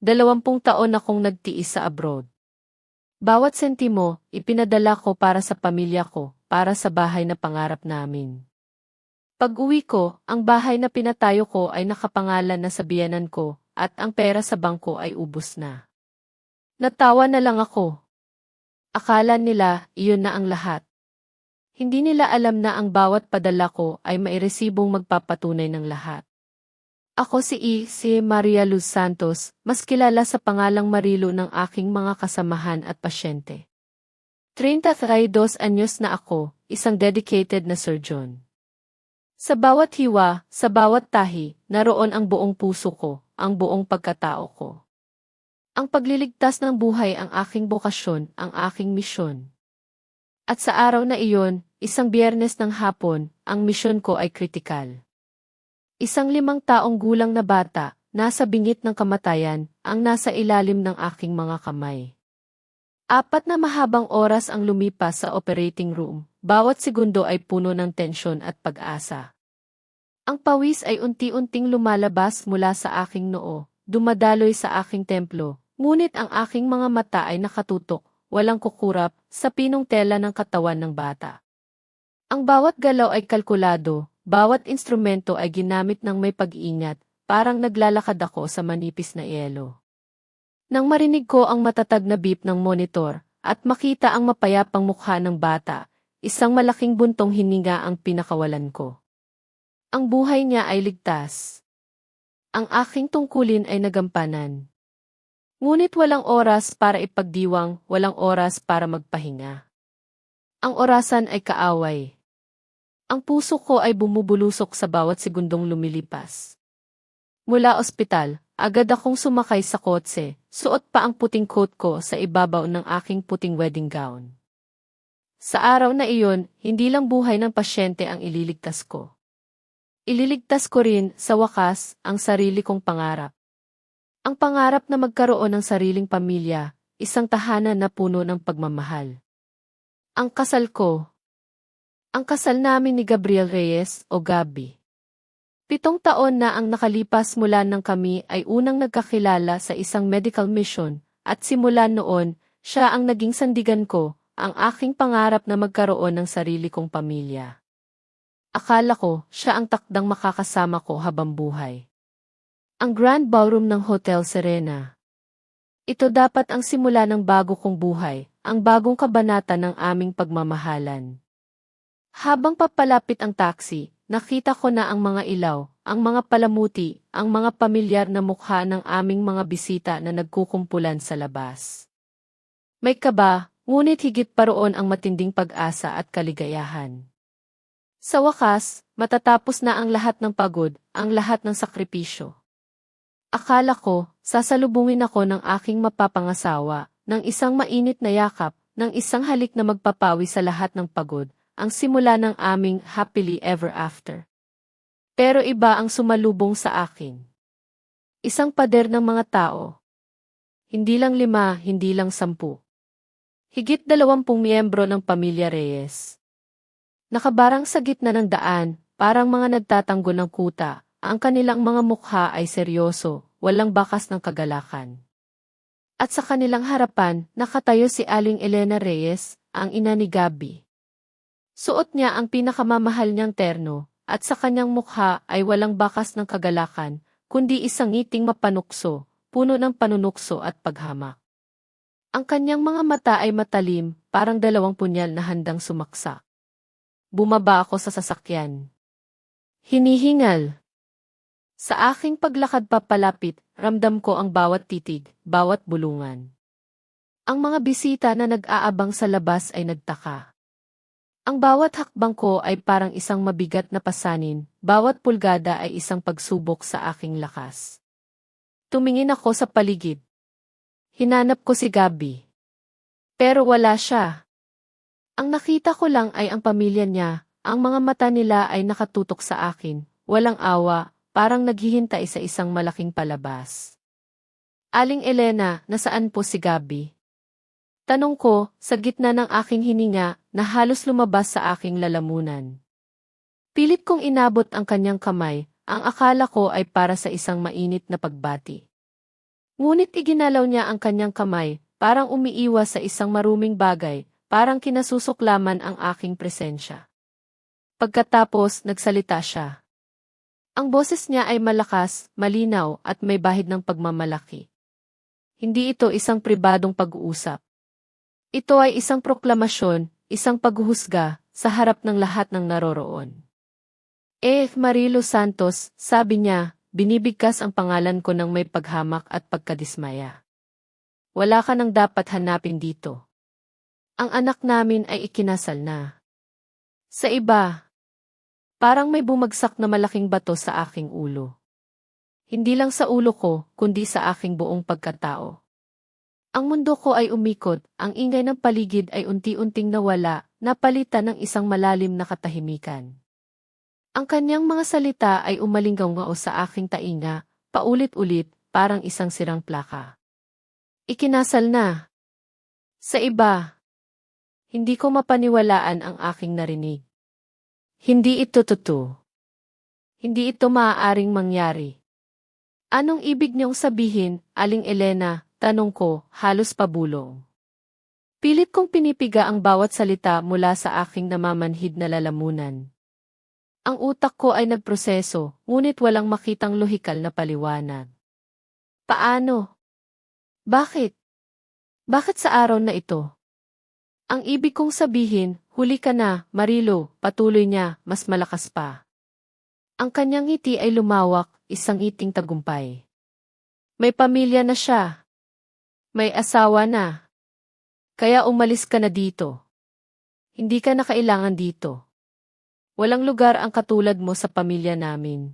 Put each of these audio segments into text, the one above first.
20 taon akong nagtiis sa abroad. Bawat sentimo, ipinadala ko para sa pamilya ko, para sa bahay na pangarap namin. Pag-uwi ko, ang bahay na pinatayo ko ay nakapangalan na sa biyenan ko, at ang pera sa bangko ay ubos na. Natawa na lang ako. Akala nila, iyon na ang lahat. Hindi nila alam na ang bawat padala ko ay mairesibong magpapatunay ng lahat. Ako si Maria Luz Santos, mas kilala sa pangalang Marilo ng aking mga kasamahan at pasyente. 32 anyos na ako, isang dedicated na surgeon. Sa bawat hiwa, sa bawat tahi, naroon ang buong puso ko, ang buong pagkatao ko. Ang pagliligtas ng buhay ang aking bokasyon, ang aking misyon. At sa araw na iyon, isang Biyernes ng hapon, ang misyon ko ay kritikal. Isang 5 taong gulang na bata, nasa bingit ng kamatayan, ang nasa ilalim ng aking mga kamay. 4 na mahabang oras ang lumipas sa operating room, bawat segundo ay puno ng tensyon at pag-asa. Ang pawis ay unti-unting lumalabas mula sa aking noo, dumadaloy sa aking templo, ngunit ang aking mga mata ay nakatutok, walang kukurap, sa pinong tela ng katawan ng bata. Ang bawat galaw ay kalkulado, bawat instrumento ay ginamit ng may pag-iingat, parang naglalakad ako sa manipis na yelo. Nang marinig ko ang matatag na beep ng monitor, at makita ang mapayapang mukha ng bata, isang malaking buntong hininga ang pinakawalan ko. Ang buhay niya ay ligtas. Ang aking tungkulin ay nagampanan. Ngunit walang oras para ipagdiwang, walang oras para magpahinga. Ang orasan ay kaaway. Ang puso ko ay bumubulusok sa bawat segundong lumilipas. Mula ospital, agad akong sumakay sa kotse, suot pa ang puting coat ko sa ibabaw ng aking puting wedding gown. Sa araw na iyon, hindi lang buhay ng pasyente ang ililigtas ko. Ililigtas ko rin, sa wakas, ang sarili kong pangarap. Ang pangarap na magkaroon ng sariling pamilya, isang tahanan na puno ng pagmamahal. Ang kasal ko. Ang kasal namin ni Gabriel Reyes o Gabi. 7 taon na ang nakalipas mula nang kami ay unang nagkakilala sa isang medical mission, at simula noon, siya ang naging sandigan ko, ang aking pangarap na magkaroon ng sarili kong pamilya. Akala ko, siya ang takdang makakasama ko habang buhay. Ang Grand Ballroom ng Hotel Serena. Ito dapat ang simula ng bago kong buhay, ang bagong kabanata ng aming pagmamahalan. Habang papalapit ang taxi, nakita ko na ang mga ilaw, ang mga palamuti, ang mga pamilyar na mukha ng aming mga bisita na nagkukumpulan sa labas. May kaba, ngunit higit pa roon ang matinding pag-asa at kaligayahan. Sa wakas, matatapos na ang lahat ng pagod, ang lahat ng sakripisyo. Akala ko, sasalubungin ako ng aking mapapangasawa, ng isang mainit na yakap, ng isang halik na magpapawi sa lahat ng pagod, ang simula ng aming happily ever after. Pero iba ang sumalubong sa akin. Isang pader ng mga tao. Hindi lang 5, hindi lang 10. Higit 20 miyembro ng pamilya Reyes. Nakabarang sa gitna ng daan, parang mga nagtatanggol ng kuta, ang kanilang mga mukha ay seryoso, walang bakas ng kagalakan. At sa kanilang harapan, nakatayo si Aling Elena Reyes, ang ina ni Gabi. Suot niya ang pinakamamahal niyang terno, at sa kanyang mukha ay walang bakas ng kagalakan, kundi isang ngiting mapanukso, puno ng panunukso at paghamak. Ang kanyang mga mata ay matalim, parang 2 punyal na handang sumaksak. Bumaba ako sa sasakyan. Hinihingal. Sa aking paglakad papalapit, ramdam ko ang bawat titig, bawat bulungan. Ang mga bisita na nag-aabang sa labas ay nagtaka. Ang bawat hakbang ko ay parang isang mabigat na pasanin, bawat pulgada ay isang pagsubok sa aking lakas. Tumingin ako sa paligid. Hinanap ko si Gabi. Pero wala siya. Ang nakita ko lang ay ang pamilya niya, ang mga mata nila ay nakatutok sa akin, walang awa, parang naghihintay sa isang malaking palabas. Aling Elena, nasaan po si Gabi? Tanong ko, sa gitna ng aking hininga, na halos lumabas sa aking lalamunan. Pilit kong inabot ang kanyang kamay, ang akala ko ay para sa isang mainit na pagbati. Ngunit iginalaw niya ang kanyang kamay, parang umiiwas sa isang maruming bagay, parang kinasusuklaman ang aking presensya. Pagkatapos, nagsalita siya. Ang boses niya ay malakas, malinaw, at may bahid ng pagmamalaki. Hindi ito isang pribadong pag-uusap. Ito ay isang proklamasyon, isang paghuhusga, sa harap ng lahat ng naroroon. Marilo Santos, sabi niya, binibigkas ang pangalan ko ng may paghamak at pagkadismaya. Wala ka nang dapat hanapin dito. Ang anak namin ay ikinasal na. Sa iba, parang may bumagsak na malaking bato sa aking ulo. Hindi lang sa ulo ko, kundi sa aking buong pagkatao. Ang mundo ko ay umikot, ang ingay ng paligid ay unti-unting nawala, napalitan ng isang malalim na katahimikan. Ang kanyang mga salita ay umalinggaw-ngao sa aking tainga, paulit-ulit, parang isang sirang plaka. Ikinasal na. Sa iba, hindi ko mapaniwalaan ang aking narinig. Hindi ito totoo. Hindi ito maaaring mangyari. Anong ibig niyong sabihin, Aling Elena? Tanong ko, halos pabulong. Pilit kong pinipiga ang bawat salita mula sa aking namamanhid na lalamunan. Ang utak ko ay nagproseso, ngunit walang makitang lohikal na paliwanag. Paano? Bakit? Bakit sa araw na ito? Ang ibig kong sabihin, huli ka na, Marilo, patuloy niya, mas malakas pa. Ang kanyang ngiti ay lumawak, isang ngiting tagumpay. May pamilya na siya. May asawa na. Kaya umalis ka na dito. Hindi ka na kailangan dito. Walang lugar ang katulad mo sa pamilya namin.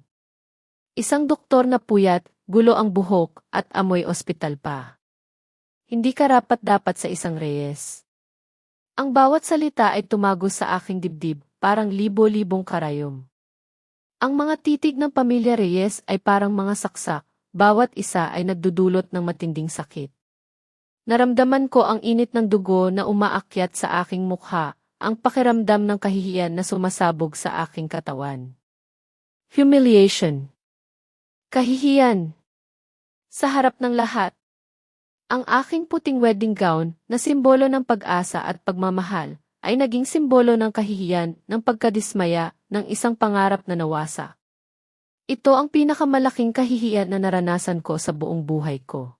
Isang doktor na puyat, gulo ang buhok, at amoy ospital pa. Hindi karapat-dapat sa isang reyes. Ang bawat salita ay tumagos sa aking dibdib, parang libo-libong karayom. Ang mga titig ng pamilya Reyes ay parang mga saksak, bawat isa ay nagdudulot ng matinding sakit. Naramdaman ko ang init ng dugo na umaakyat sa aking mukha, ang pakiramdam ng kahihiyan na sumasabog sa aking katawan. Humiliation. Kahihiyan. Sa harap ng lahat. Ang aking puting wedding gown, na simbolo ng pag-asa at pagmamahal, ay naging simbolo ng kahihiyan, ng pagkadismaya, ng isang pangarap na nawasa. Ito ang pinakamalaking kahihiyan na naranasan ko sa buong buhay ko.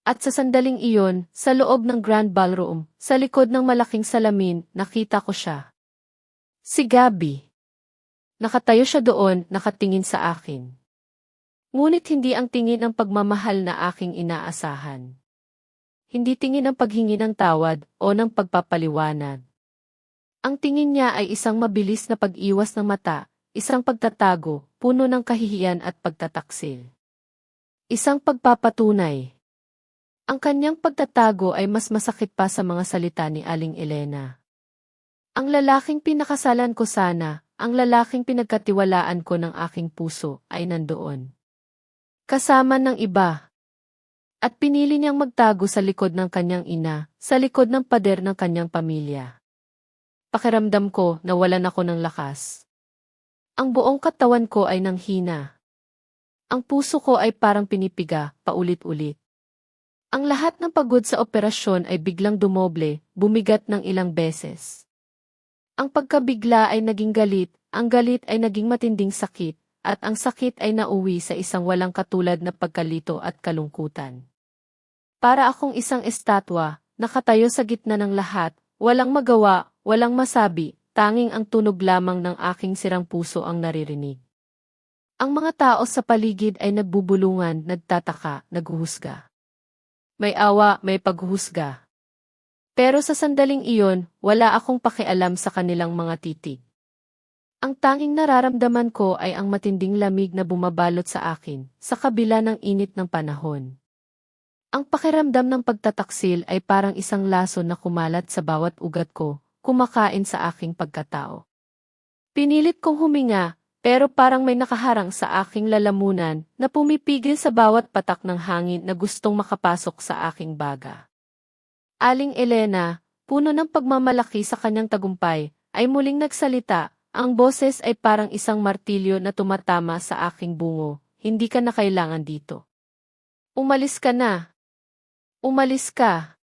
At sa sandaling iyon, sa loob ng Grand Ballroom, sa likod ng malaking salamin, nakita ko siya. Si Gabby. Nakatayo siya doon, nakatingin sa akin. Ngunit hindi ang tingin ng pagmamahal na aking inaasahan. Hindi tingin ng paghingi ng tawad o ng pagpapaliwanag. Ang tingin niya ay isang mabilis na pag-iwas ng mata, isang pagtatago, puno ng kahihiyan at pagtataksil. Isang pagpapatunay. Ang kanyang pagtatago ay mas masakit pa sa mga salita ni Aling Elena. Ang lalaking pinakasalan ko sana, ang lalaking pinagkatiwalaan ko ng aking puso, ay nandoon. Kasama ng iba. At pinili niyang magtago sa likod ng kanyang ina, sa likod ng pader ng kanyang pamilya. Pakiramdam ko na walan ako ng lakas. Ang buong katawan ko ay nanghina. Ang puso ko ay parang pinipiga, paulit-ulit. Ang lahat ng pagod sa operasyon ay biglang dumoble, bumigat ng ilang beses. Ang pagkabigla ay naging galit, ang galit ay naging matinding sakit, at ang sakit ay nauwi sa isang walang katulad na pagkalito at kalungkutan. Para akong isang estatwa, nakatayo sa gitna ng lahat, walang magawa, walang masabi, tanging ang tunog lamang ng aking sirang puso ang naririnig. Ang mga tao sa paligid ay nagbubulungan, nagtataka, naghuhusga. May awa, may paghuhusga. Pero sa sandaling iyon, wala akong pakialam sa kanilang mga titig. Ang tanging nararamdaman ko ay ang matinding lamig na bumabalot sa akin, sa kabila ng init ng panahon. Ang pakiramdam ng pagtataksil ay parang isang laso na kumalat sa bawat ugat ko, kumakain sa aking pagkatao. Pinilit kong huminga, pero parang may nakaharang sa aking lalamunan na pumipigil sa bawat patak ng hangin na gustong makapasok sa aking baga. Aling Elena, puno ng pagmamalaki sa kanyang tagumpay, ay muling nagsalita, ang boses ay parang isang martilyo na tumatama sa aking bungo, hindi ka na kailangan dito. Umalis ka na. Umalis ka.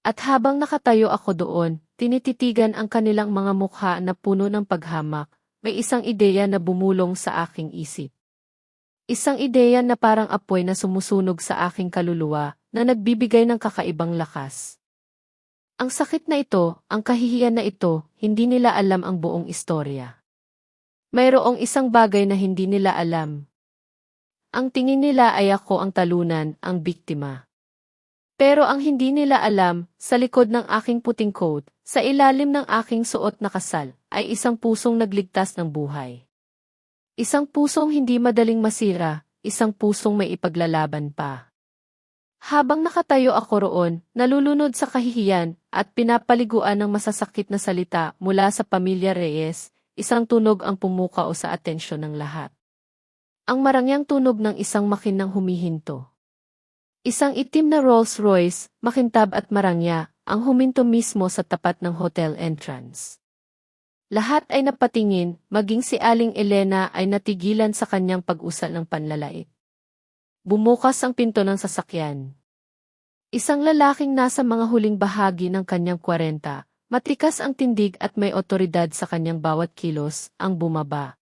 At habang nakatayo ako doon, tinititigan ang kanilang mga mukha na puno ng paghamak, may isang ideya na bumulong sa aking isip. Isang ideya na parang apoy na sumusunog sa aking kaluluwa, na nagbibigay ng kakaibang lakas. Ang sakit na ito, ang kahihiyan na ito, hindi nila alam ang buong istorya. Mayroong isang bagay na hindi nila alam. Ang tingin nila ay ako ang talunan, ang biktima. Pero ang hindi nila alam, sa likod ng aking puting coat, sa ilalim ng aking suot na kasal, ay isang pusong nagligtas ng buhay. Isang pusong hindi madaling masira, isang pusong may ipaglalaban pa. Habang nakatayo ako roon, nalulunod sa kahihiyan, at pinapaliguan ng masasakit na salita mula sa pamilya Reyes, isang tunog ang pumukao sa atensyon ng lahat. Ang marangyang tunog ng isang makinang humihinto. Isang itim na Rolls-Royce, makintab at marangya, ang huminto mismo sa tapat ng hotel entrance. Lahat ay napatingin, maging si Aling Elena ay natigilan sa kanyang pag-usal ng panlalait. Bumukas ang pinto ng sasakyan. Isang lalaking nasa mga huling bahagi ng kanyang 40, matikas ang tindig at may otoridad sa kanyang bawat kilos, ang bumaba.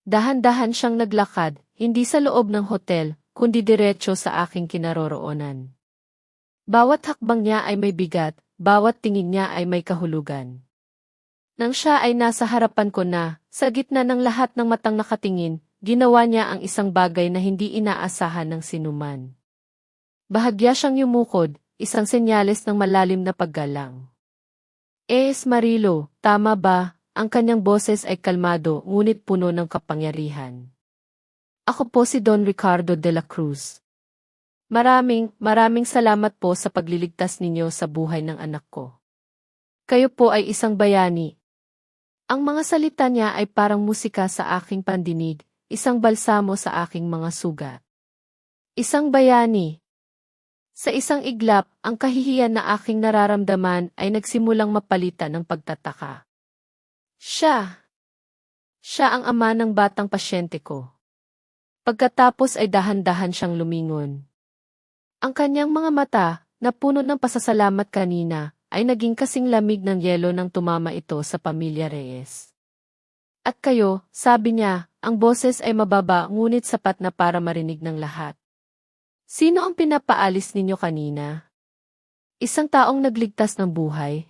Dahan-dahan siyang naglakad, hindi sa loob ng hotel, kundi diretso sa aking kinaroroonan. Bawat hakbang niya ay may bigat, bawat tingin niya ay may kahulugan. Nang siya ay nasa harapan ko na, sa gitna ng lahat ng matang nakatingin, ginawa niya ang isang bagay na hindi inaasahan ng sinuman. Bahagya siyang yumukod, isang senyales ng malalim na paggalang. Marilo, tama ba? Ang kanyang boses ay kalmado ngunit puno ng kapangyarihan. Ako po si Don Ricardo de la Cruz. Maraming salamat po sa pagliligtas ninyo sa buhay ng anak ko. Kayo po ay isang bayani. Ang mga salita niya ay parang musika sa aking pandinig, isang balsamo sa aking mga sugat. Isang bayani. Sa isang iglap, ang kahihiyan na aking nararamdaman ay nagsimulang mapalitan ng pagtataka. Siya ang ama ng batang pasyente ko. Pagkatapos ay dahan-dahan siyang lumingon. Ang kanyang mga mata, na puno ng pasasalamat kanina, ay naging kasing lamig ng yelo nang tumama ito sa pamilya Reyes. At kayo, sabi niya, ang boses ay mababa ngunit sapat na para marinig ng lahat. Sino ang pinapaalis ninyo kanina? Isang taong nagligtas ng buhay?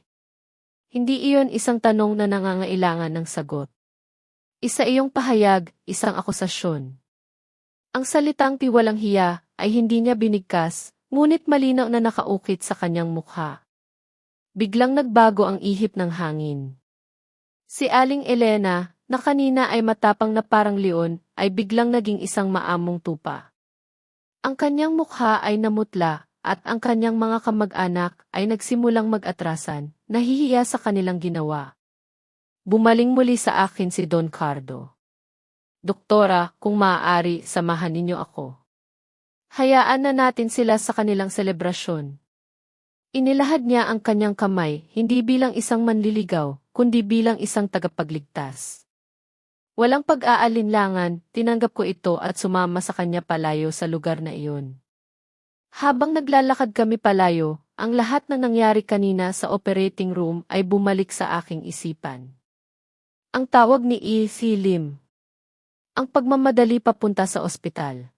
Hindi iyon isang tanong na nangangailangan ng sagot. Isa iyong pahayag, isang akusasyon. Ang salitang tiwalang hiya ay hindi niya binigkas, ngunit malinaw na nakaukit sa kanyang mukha. Biglang nagbago ang ihip ng hangin. Si Aling Elena, na kanina ay matapang na parang leon, ay biglang naging isang maamong tupa. Ang kanyang mukha ay namutla, at ang kanyang mga kamag-anak ay nagsimulang mag-atrasan, nahihiya sa kanilang ginawa. Bumaling muli sa akin si Don Cardo. Doktora, kung maaari, samahan ninyo ako. Hayaan na natin sila sa kanilang selebrasyon. Inilahad niya ang kanyang kamay, hindi bilang isang manliligaw, kundi bilang isang tagapagligtas. Walang pag-aalinlangan, tinanggap ko ito at sumama sa kanya palayo sa lugar na iyon. Habang naglalakad kami palayo, ang lahat ng nangyari kanina sa operating room ay bumalik sa aking isipan. Ang tawag ni E.C. Lim. Ang pagmamadali papunta sa ospital.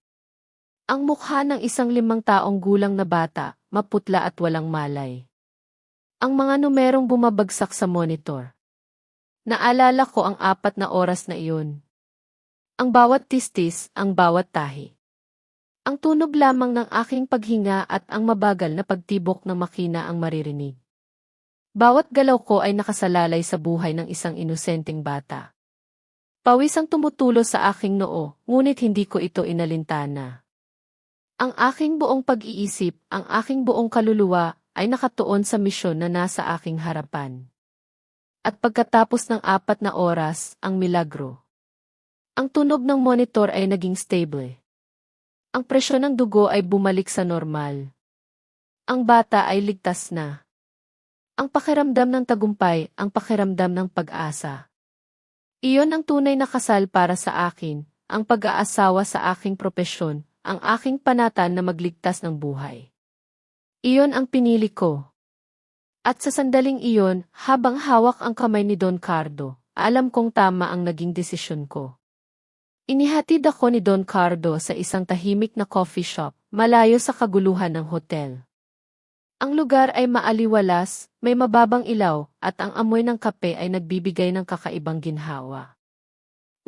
Ang mukha ng isang 5 taong gulang na bata, maputla at walang malay. Ang mga numerong bumabagsak sa monitor. Naalala ko ang 4 na oras na iyon. Ang bawat tistis, ang bawat tahi. Ang tunog lamang ng aking paghinga at ang mabagal na pagtibok ng makina ang maririnig. Bawat galaw ko ay nakasalalay sa buhay ng isang inosenteng bata. Pawis ang tumutulo sa aking noo, ngunit hindi ko ito inalintana. Ang aking buong pag-iisip, ang aking buong kaluluwa, ay nakatuon sa misyon na nasa aking harapan. At pagkatapos ng 4 na oras, ang milagro. Ang tunog ng monitor ay naging stable. Ang presyon ng dugo ay bumalik sa normal. Ang bata ay ligtas na. Ang pakiramdam ng tagumpay, ang pakiramdam ng pag-asa. Iyon ang tunay na kasal para sa akin, ang pag-aasawa sa aking propesyon, ang aking panatan na magligtas ng buhay. Iyon ang pinili ko. At sa sandaling iyon, habang hawak ang kamay ni Don Cardo, alam kong tama ang naging desisyon ko. Inihatid ako ni Don Cardo sa isang tahimik na coffee shop, malayo sa kaguluhan ng hotel. Ang lugar ay maaliwalas, may mababang ilaw, at ang amoy ng kape ay nagbibigay ng kakaibang ginhawa.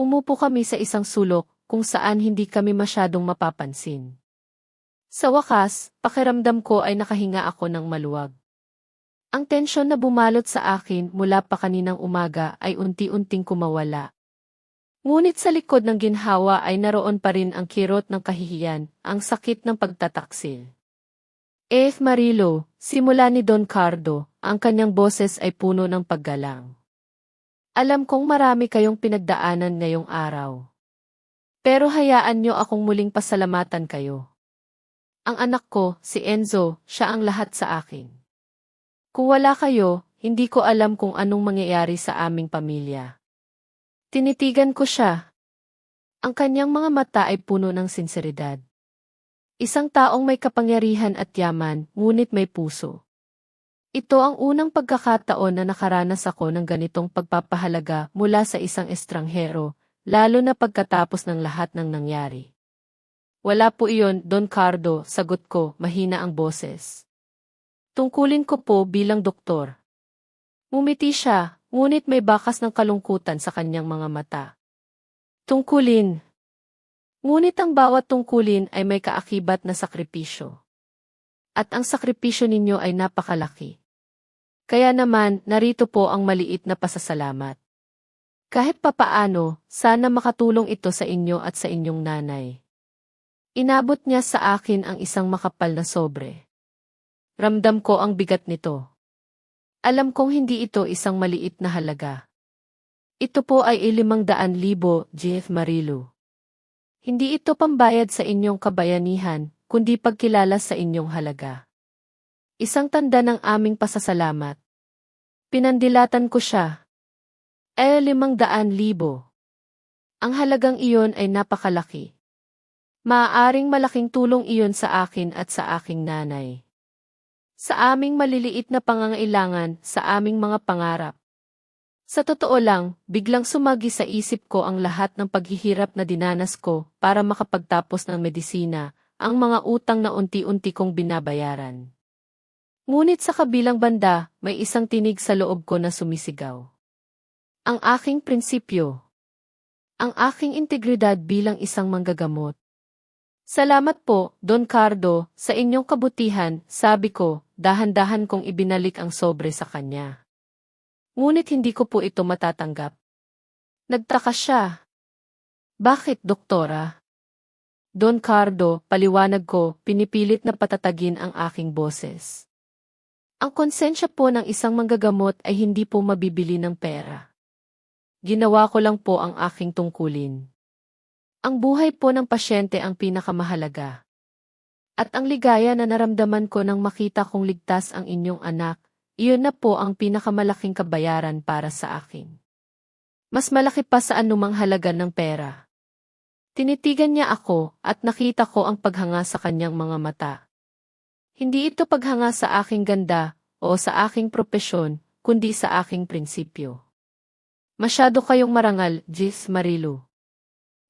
Umupo kami sa isang sulok, kung saan hindi kami masyadong mapapansin. Sa wakas, pakiramdam ko ay nakahinga ako ng maluwag. Ang tensyon na bumalot sa akin mula pa kaninang umaga ay unti-unting kumawala. Ngunit sa likod ng ginhawa ay naroon pa rin ang kirot ng kahihiyan, ang sakit ng pagtataksil. Marilo, simula ni Don Cardo, ang kanyang boses ay puno ng paggalang. Alam kong marami kayong pinagdaanan ngayong araw. Pero hayaan niyo akong muling pasalamatan kayo. Ang anak ko, si Enzo, siya ang lahat sa akin. Kung wala kayo, hindi ko alam kung anong mangyayari sa aming pamilya. Tinitigan ko siya. Ang kanyang mga mata ay puno ng sinseridad. Isang taong may kapangyarihan at yaman, ngunit may puso. Ito ang unang pagkakataon na nakaranas ako ng ganitong pagpapahalaga mula sa isang estranghero, lalo na pagkatapos ng lahat ng nangyari. Wala po iyon, Don Cardo, sagot ko, mahina ang boses. Tungkulin ko po bilang doktor. Ngumiti siya, ngunit may bakas ng kalungkutan sa kanyang mga mata. Tungkulin. Ngunit ang bawat tungkulin ay may kaakibat na sakripisyo. At ang sakripisyo ninyo ay napakalaki. Kaya naman, narito po ang maliit na pasasalamat. Kahit papaano, sana makatulong ito sa inyo at sa inyong nanay. Inabot niya sa akin ang isang makapal na sobre. Ramdam ko ang bigat nito. Alam kong hindi ito isang maliit na halaga. Ito po ay 500,000, Jeff Marilo. Hindi ito pambayad sa inyong kabayanihan, kundi pagkilala sa inyong halaga. Isang tanda ng aming pasasalamat. Pinandilatan ko siya. 500,000. Ang halagang iyon ay napakalaki. Maaaring malaking tulong iyon sa akin at sa aking nanay. Sa aming maliliit na pangangailangan, sa aming mga pangarap. Sa totoo lang, biglang sumagi sa isip ko ang lahat ng paghihirap na dinanas ko para makapagtapos ng medisina, ang mga utang na unti-unti kong binabayaran. Ngunit sa kabilang banda, may isang tinig sa loob ko na sumisigaw. Ang aking prinsipyo. Ang aking integridad bilang isang manggagamot. Salamat po, Don Cardo, sa inyong kabutihan, sabi ko, dahan-dahan kong ibinalik ang sobre sa kanya. Ngunit hindi ko po ito matatanggap. Nagtaka siya. Bakit, doktora? Don Cardo, paliwanag ko, pinipilit na patatagin ang aking boses. Ang konsensya po ng isang manggagamot ay hindi po mabibili ng pera. Ginawa ko lang po ang aking tungkulin. Ang buhay po ng pasyente ang pinakamahalaga. At ang ligaya na naramdaman ko nang makita kong ligtas ang inyong anak, iyon na po ang pinakamalaking kabayaran para sa akin. Mas malaki pa sa anumang halaga ng pera. Tinitigan niya ako at nakita ko ang paghanga sa kanyang mga mata. Hindi ito paghanga sa aking ganda o sa aking propesyon, kundi sa aking prinsipyo. Masyado kayong marangal, Jeff Marilo.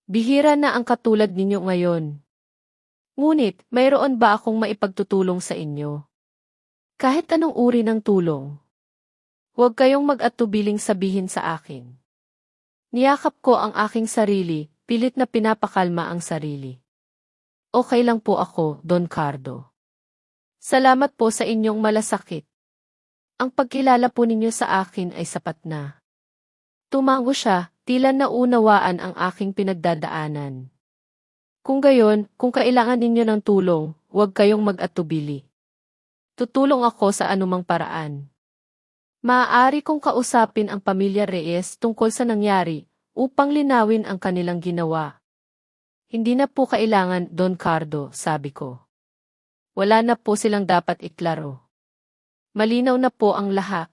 Bihira na ang katulad ninyo ngayon. Ngunit, mayroon ba akong maipagtutulong sa inyo? Kahit anong uri ng tulong. Huwag kayong mag-atubiling sabihin sa akin. Niyakap ko ang aking sarili, pilit na pinapakalma ang sarili. Okay lang po ako, Don Cardo. Salamat po sa inyong malasakit. Ang pagkilala po ninyo sa akin ay sapat na. Tumango siya, tila naunawaan ang aking pinagdadaanan. Kung gayon, kung kailangan ninyo ng tulong, huwag kayong mag-atubili. Tutulong ako sa anumang paraan. Maaari kong kausapin ang pamilya Reyes tungkol sa nangyari upang linawin ang kanilang ginawa. Hindi na po kailangan, Don Cardo, sabi ko. Wala na po silang dapat iklaro. Malinaw na po ang lahat.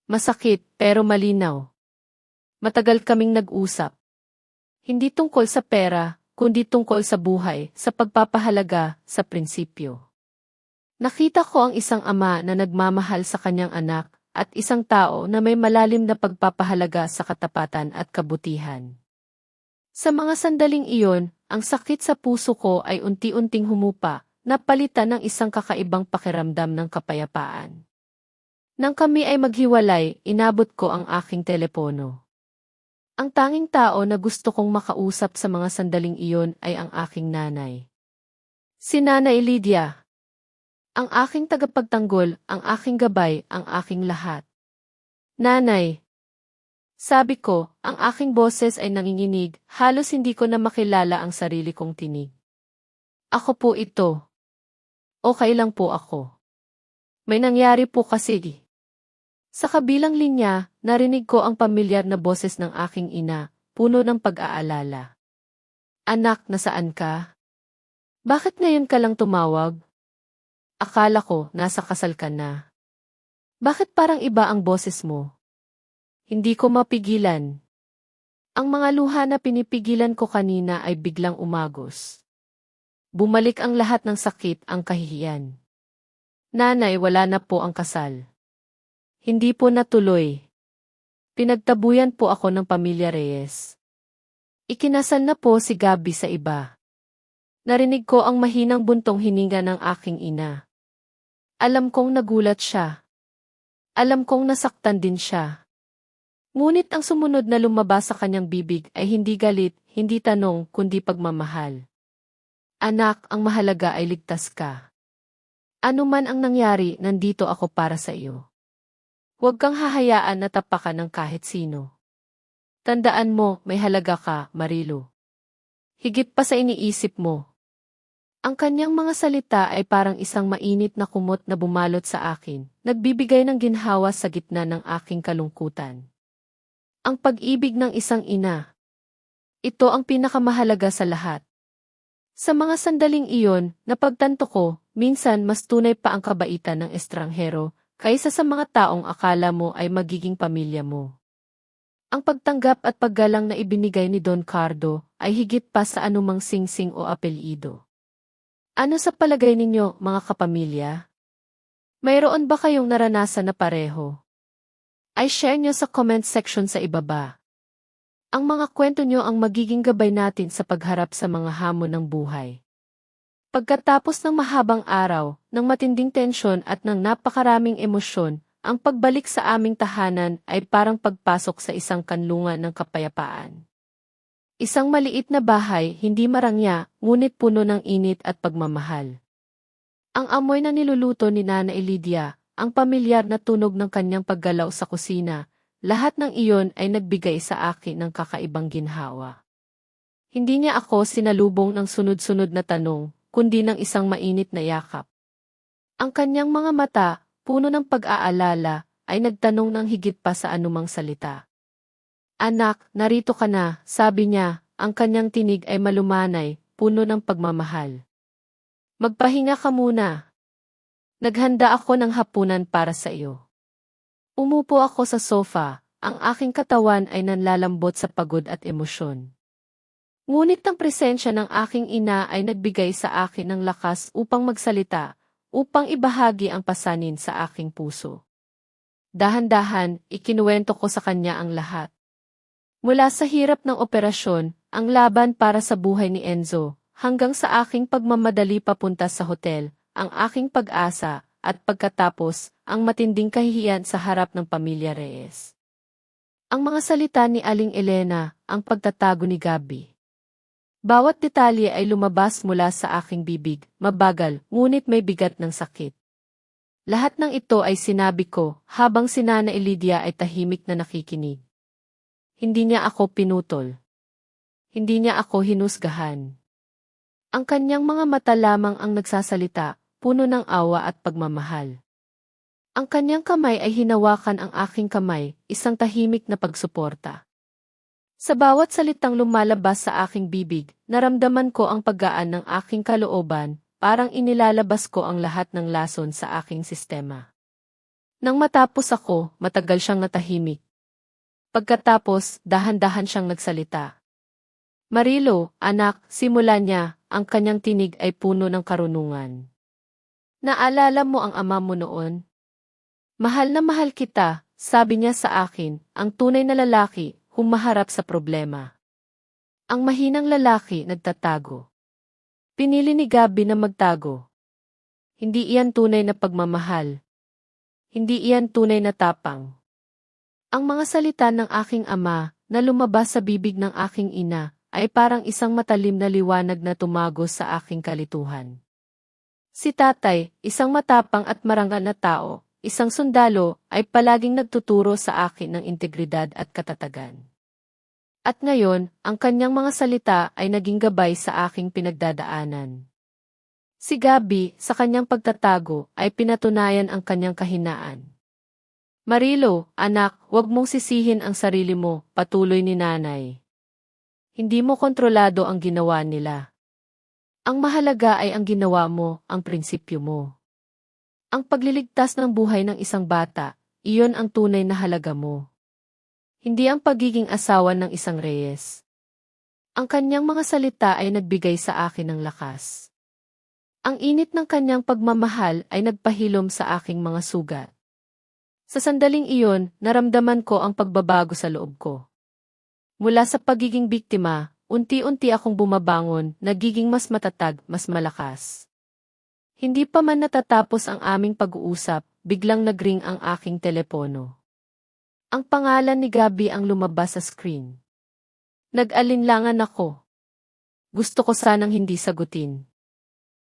Masakit, pero malinaw. Matagal kaming nag-usap. Hindi tungkol sa pera, kundi tungkol sa buhay, sa pagpapahalaga, sa prinsipyo. Nakita ko ang isang ama na nagmamahal sa kanyang anak, at isang tao na may malalim na pagpapahalaga sa katapatan at kabutihan. Sa mga sandaling iyon, ang sakit sa puso ko ay unti-unting humupa, napalitan ng isang kakaibang pakiramdam ng kapayapaan. Nang kami ay maghiwalay, inabot ko ang aking telepono. Ang tanging tao na gusto kong makausap sa mga sandaling iyon ay ang aking nanay. Si Nanay Lydia. Ang aking tagapagtanggol, ang aking gabay, ang aking lahat. Nanay. Sabi ko, ang aking boses ay nanginginig, halos hindi ko na makilala ang sarili kong tinig. Ako po ito. Okay lang po ako. May nangyari po kasi. Sa kabilang linya, narinig ko ang pamilyar na boses ng aking ina, puno ng pag-aalala. Anak, nasaan ka? Bakit ngayon ka lang tumawag? Akala ko, nasa kasal ka na. Bakit parang iba ang boses mo? Hindi ko mapigilan. Ang mga luha na pinipigilan ko kanina ay biglang umagos. Bumalik ang lahat ng sakit, ang kahihiyan. Nanay, wala na po ang kasal. Hindi po natuloy. Pinagtabuyan po ako ng pamilya Reyes. Ikinasal na po si Gabi sa iba. Narinig ko ang mahinang buntong hininga ng aking ina. Alam kong nagulat siya. Alam kong nasaktan din siya. Ngunit ang sumunod na lumabas sa kanyang bibig ay hindi galit, hindi tanong, kundi pagmamahal. Anak, ang mahalaga ay ligtas ka. Ano man ang nangyari, nandito ako para sa iyo. Huwag kang hahayaan na tapakan ng kahit sino. Tandaan mo, may halaga ka, Marilu. Higit pa sa iniisip mo. Ang kanyang mga salita ay parang isang mainit na kumot na bumalot sa akin, nagbibigay ng ginhawa sa gitna ng aking kalungkutan. Ang pag-ibig ng isang ina. Ito ang pinakamahalaga sa lahat. Sa mga sandaling iyon, napagtanto ko, minsan mas tunay pa ang kabaitan ng estranghero, kaysa sa mga taong akala mo ay magiging pamilya mo. Ang pagtanggap at paggalang na ibinigay ni Don Cardo ay higit pa sa anumang singsing o apelyido. Ano sa palagay ninyo, mga kapamilya? Mayroon ba kayong naranasan na pareho? Ay share nyo sa comment section sa ibaba. Ang mga kwento nyo ang magiging gabay natin sa pagharap sa mga hamon ng buhay. Pagkatapos ng mahabang araw, ng matinding tensyon at ng napakaraming emosyon, ang pagbalik sa aming tahanan ay parang pagpasok sa isang kanlungan ng kapayapaan. Isang maliit na bahay, hindi marangya, ngunit puno ng init at pagmamahal. Ang amoy na niluluto ni Nanay Lydia, ang pamilyar na tunog ng kanyang paggalaw sa kusina, lahat ng iyon ay nagbigay sa akin ng kakaibang ginhawa. Hindi niya ako sinalubong ng sunod-sunod na tanong, kundi ng isang mainit na yakap. Ang kanyang mga mata, puno ng pag-aalala, ay nagtanong ng higit pa sa anumang salita. Anak, narito ka na, sabi niya, ang kanyang tinig ay malumanay, puno ng pagmamahal. Magpahinga ka muna. Naghanda ako ng hapunan para sa iyo. Umupo ako sa sofa, ang aking katawan ay nanlalambot sa pagod at emosyon. Ngunit ang presensya ng aking ina ay nagbigay sa akin ng lakas upang magsalita, upang ibahagi ang pasanin sa aking puso. Dahan-dahan, ikinuwento ko sa kanya ang lahat. Mula sa hirap ng operasyon, ang laban para sa buhay ni Enzo, hanggang sa aking pagmamadali papunta sa hotel, ang aking pag-asa, at pagkatapos, ang matinding kahihiyan sa harap ng pamilya Reyes. Ang mga salita ni Aling Elena, ang pagtatago ni Gabi. Bawat detalye ay lumabas mula sa aking bibig, mabagal, ngunit may bigat ng sakit. Lahat ng ito ay sinabi ko, habang si Nanay Lydia ay tahimik na nakikinig. Hindi niya ako pinutol. Hindi niya ako hinusgahan. Ang kanyang mga mata lamang ang nagsasalita, puno ng awa at pagmamahal. Ang kanyang kamay ay hinawakan ang aking kamay, isang tahimik na pagsuporta. Sa bawat salitang lumalabas sa aking bibig, naramdaman ko ang paggaan ng aking kalooban, parang inilalabas ko ang lahat ng lason sa aking sistema. Nang matapos ako, matagal siyang natahimik. Pagkatapos, dahan-dahan siyang nagsalita. Marilo, anak, simula niya, ang kanyang tinig ay puno ng karunungan. Naalala mo ang ama mo noon? Mahal na mahal kita, sabi niya sa akin, ang tunay na lalaki, humaharap sa problema. Ang mahinang lalaki, nagtatago. Pinili ni Gabi na magtago. Hindi iyan tunay na pagmamahal. Hindi iyan tunay na tapang. Ang mga salita ng aking ama, na lumabas sa bibig ng aking ina, ay parang isang matalim na liwanag na tumagos sa aking kalituhan. Si tatay, isang matapang at marangal na tao, isang sundalo, ay palaging nagtuturo sa akin ng integridad at katatagan. At ngayon, ang kanyang mga salita ay naging gabay sa aking pinagdadaanan. Si Gabi, sa kanyang pagtatago, ay pinatunayan ang kanyang kahinaan. Marilo, anak, huwag mong sisihin ang sarili mo, patuloy ni nanay. Hindi mo kontrolado ang ginawa nila. Ang mahalaga ay ang ginawa mo, ang prinsipyo mo. Ang pagliligtas ng buhay ng isang bata, iyon ang tunay na halaga mo. Hindi ang pagiging asawa ng isang reyes. Ang kanyang mga salita ay nagbigay sa akin ng lakas. Ang init ng kanyang pagmamahal ay nagpahilom sa aking mga sugat. Sa sandaling iyon, naramdaman ko ang pagbabago sa loob ko. Mula sa pagiging biktima, unti-unti akong bumabangon, nagiging mas matatag, mas malakas. Hindi pa man natatapos ang aming pag-uusap, biglang nagring ang aking telepono. Ang pangalan ni Gabi ang lumabas sa screen. Nag-alinlangan ako. Gusto ko sanang hindi sagutin.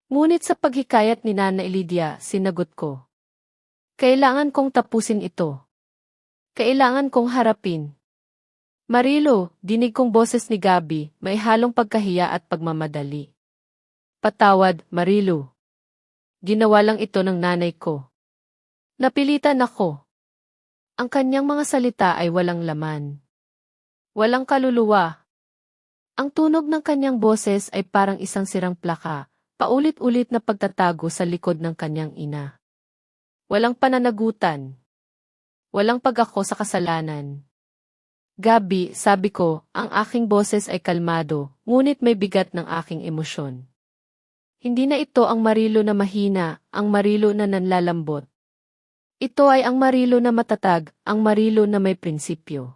Ngunit sa paghikayat ni Nana Lydia, sinagot ko. Kailangan kong tapusin ito. Kailangan kong harapin. Marilo, dinig kong boses ni Gabi, may halong pagkahiya at pagmamadali. Patawad, Marilo. Ginawa lang ito ng nanay ko. Napilitan ako. Ang kanyang mga salita ay walang laman. Walang kaluluwa. Ang tunog ng kanyang boses ay parang isang sirang plaka, paulit-ulit na pagtatago sa likod ng kanyang ina. Walang pananagutan. Walang pag-ako sa kasalanan. Gabi, sabi ko, ang aking boses ay kalmado, ngunit may bigat ng aking emosyon. Hindi na ito ang Marilo na mahina, ang Marilo na nanlalambot. Ito ay ang Marilo na matatag, ang Marilo na may prinsipyo.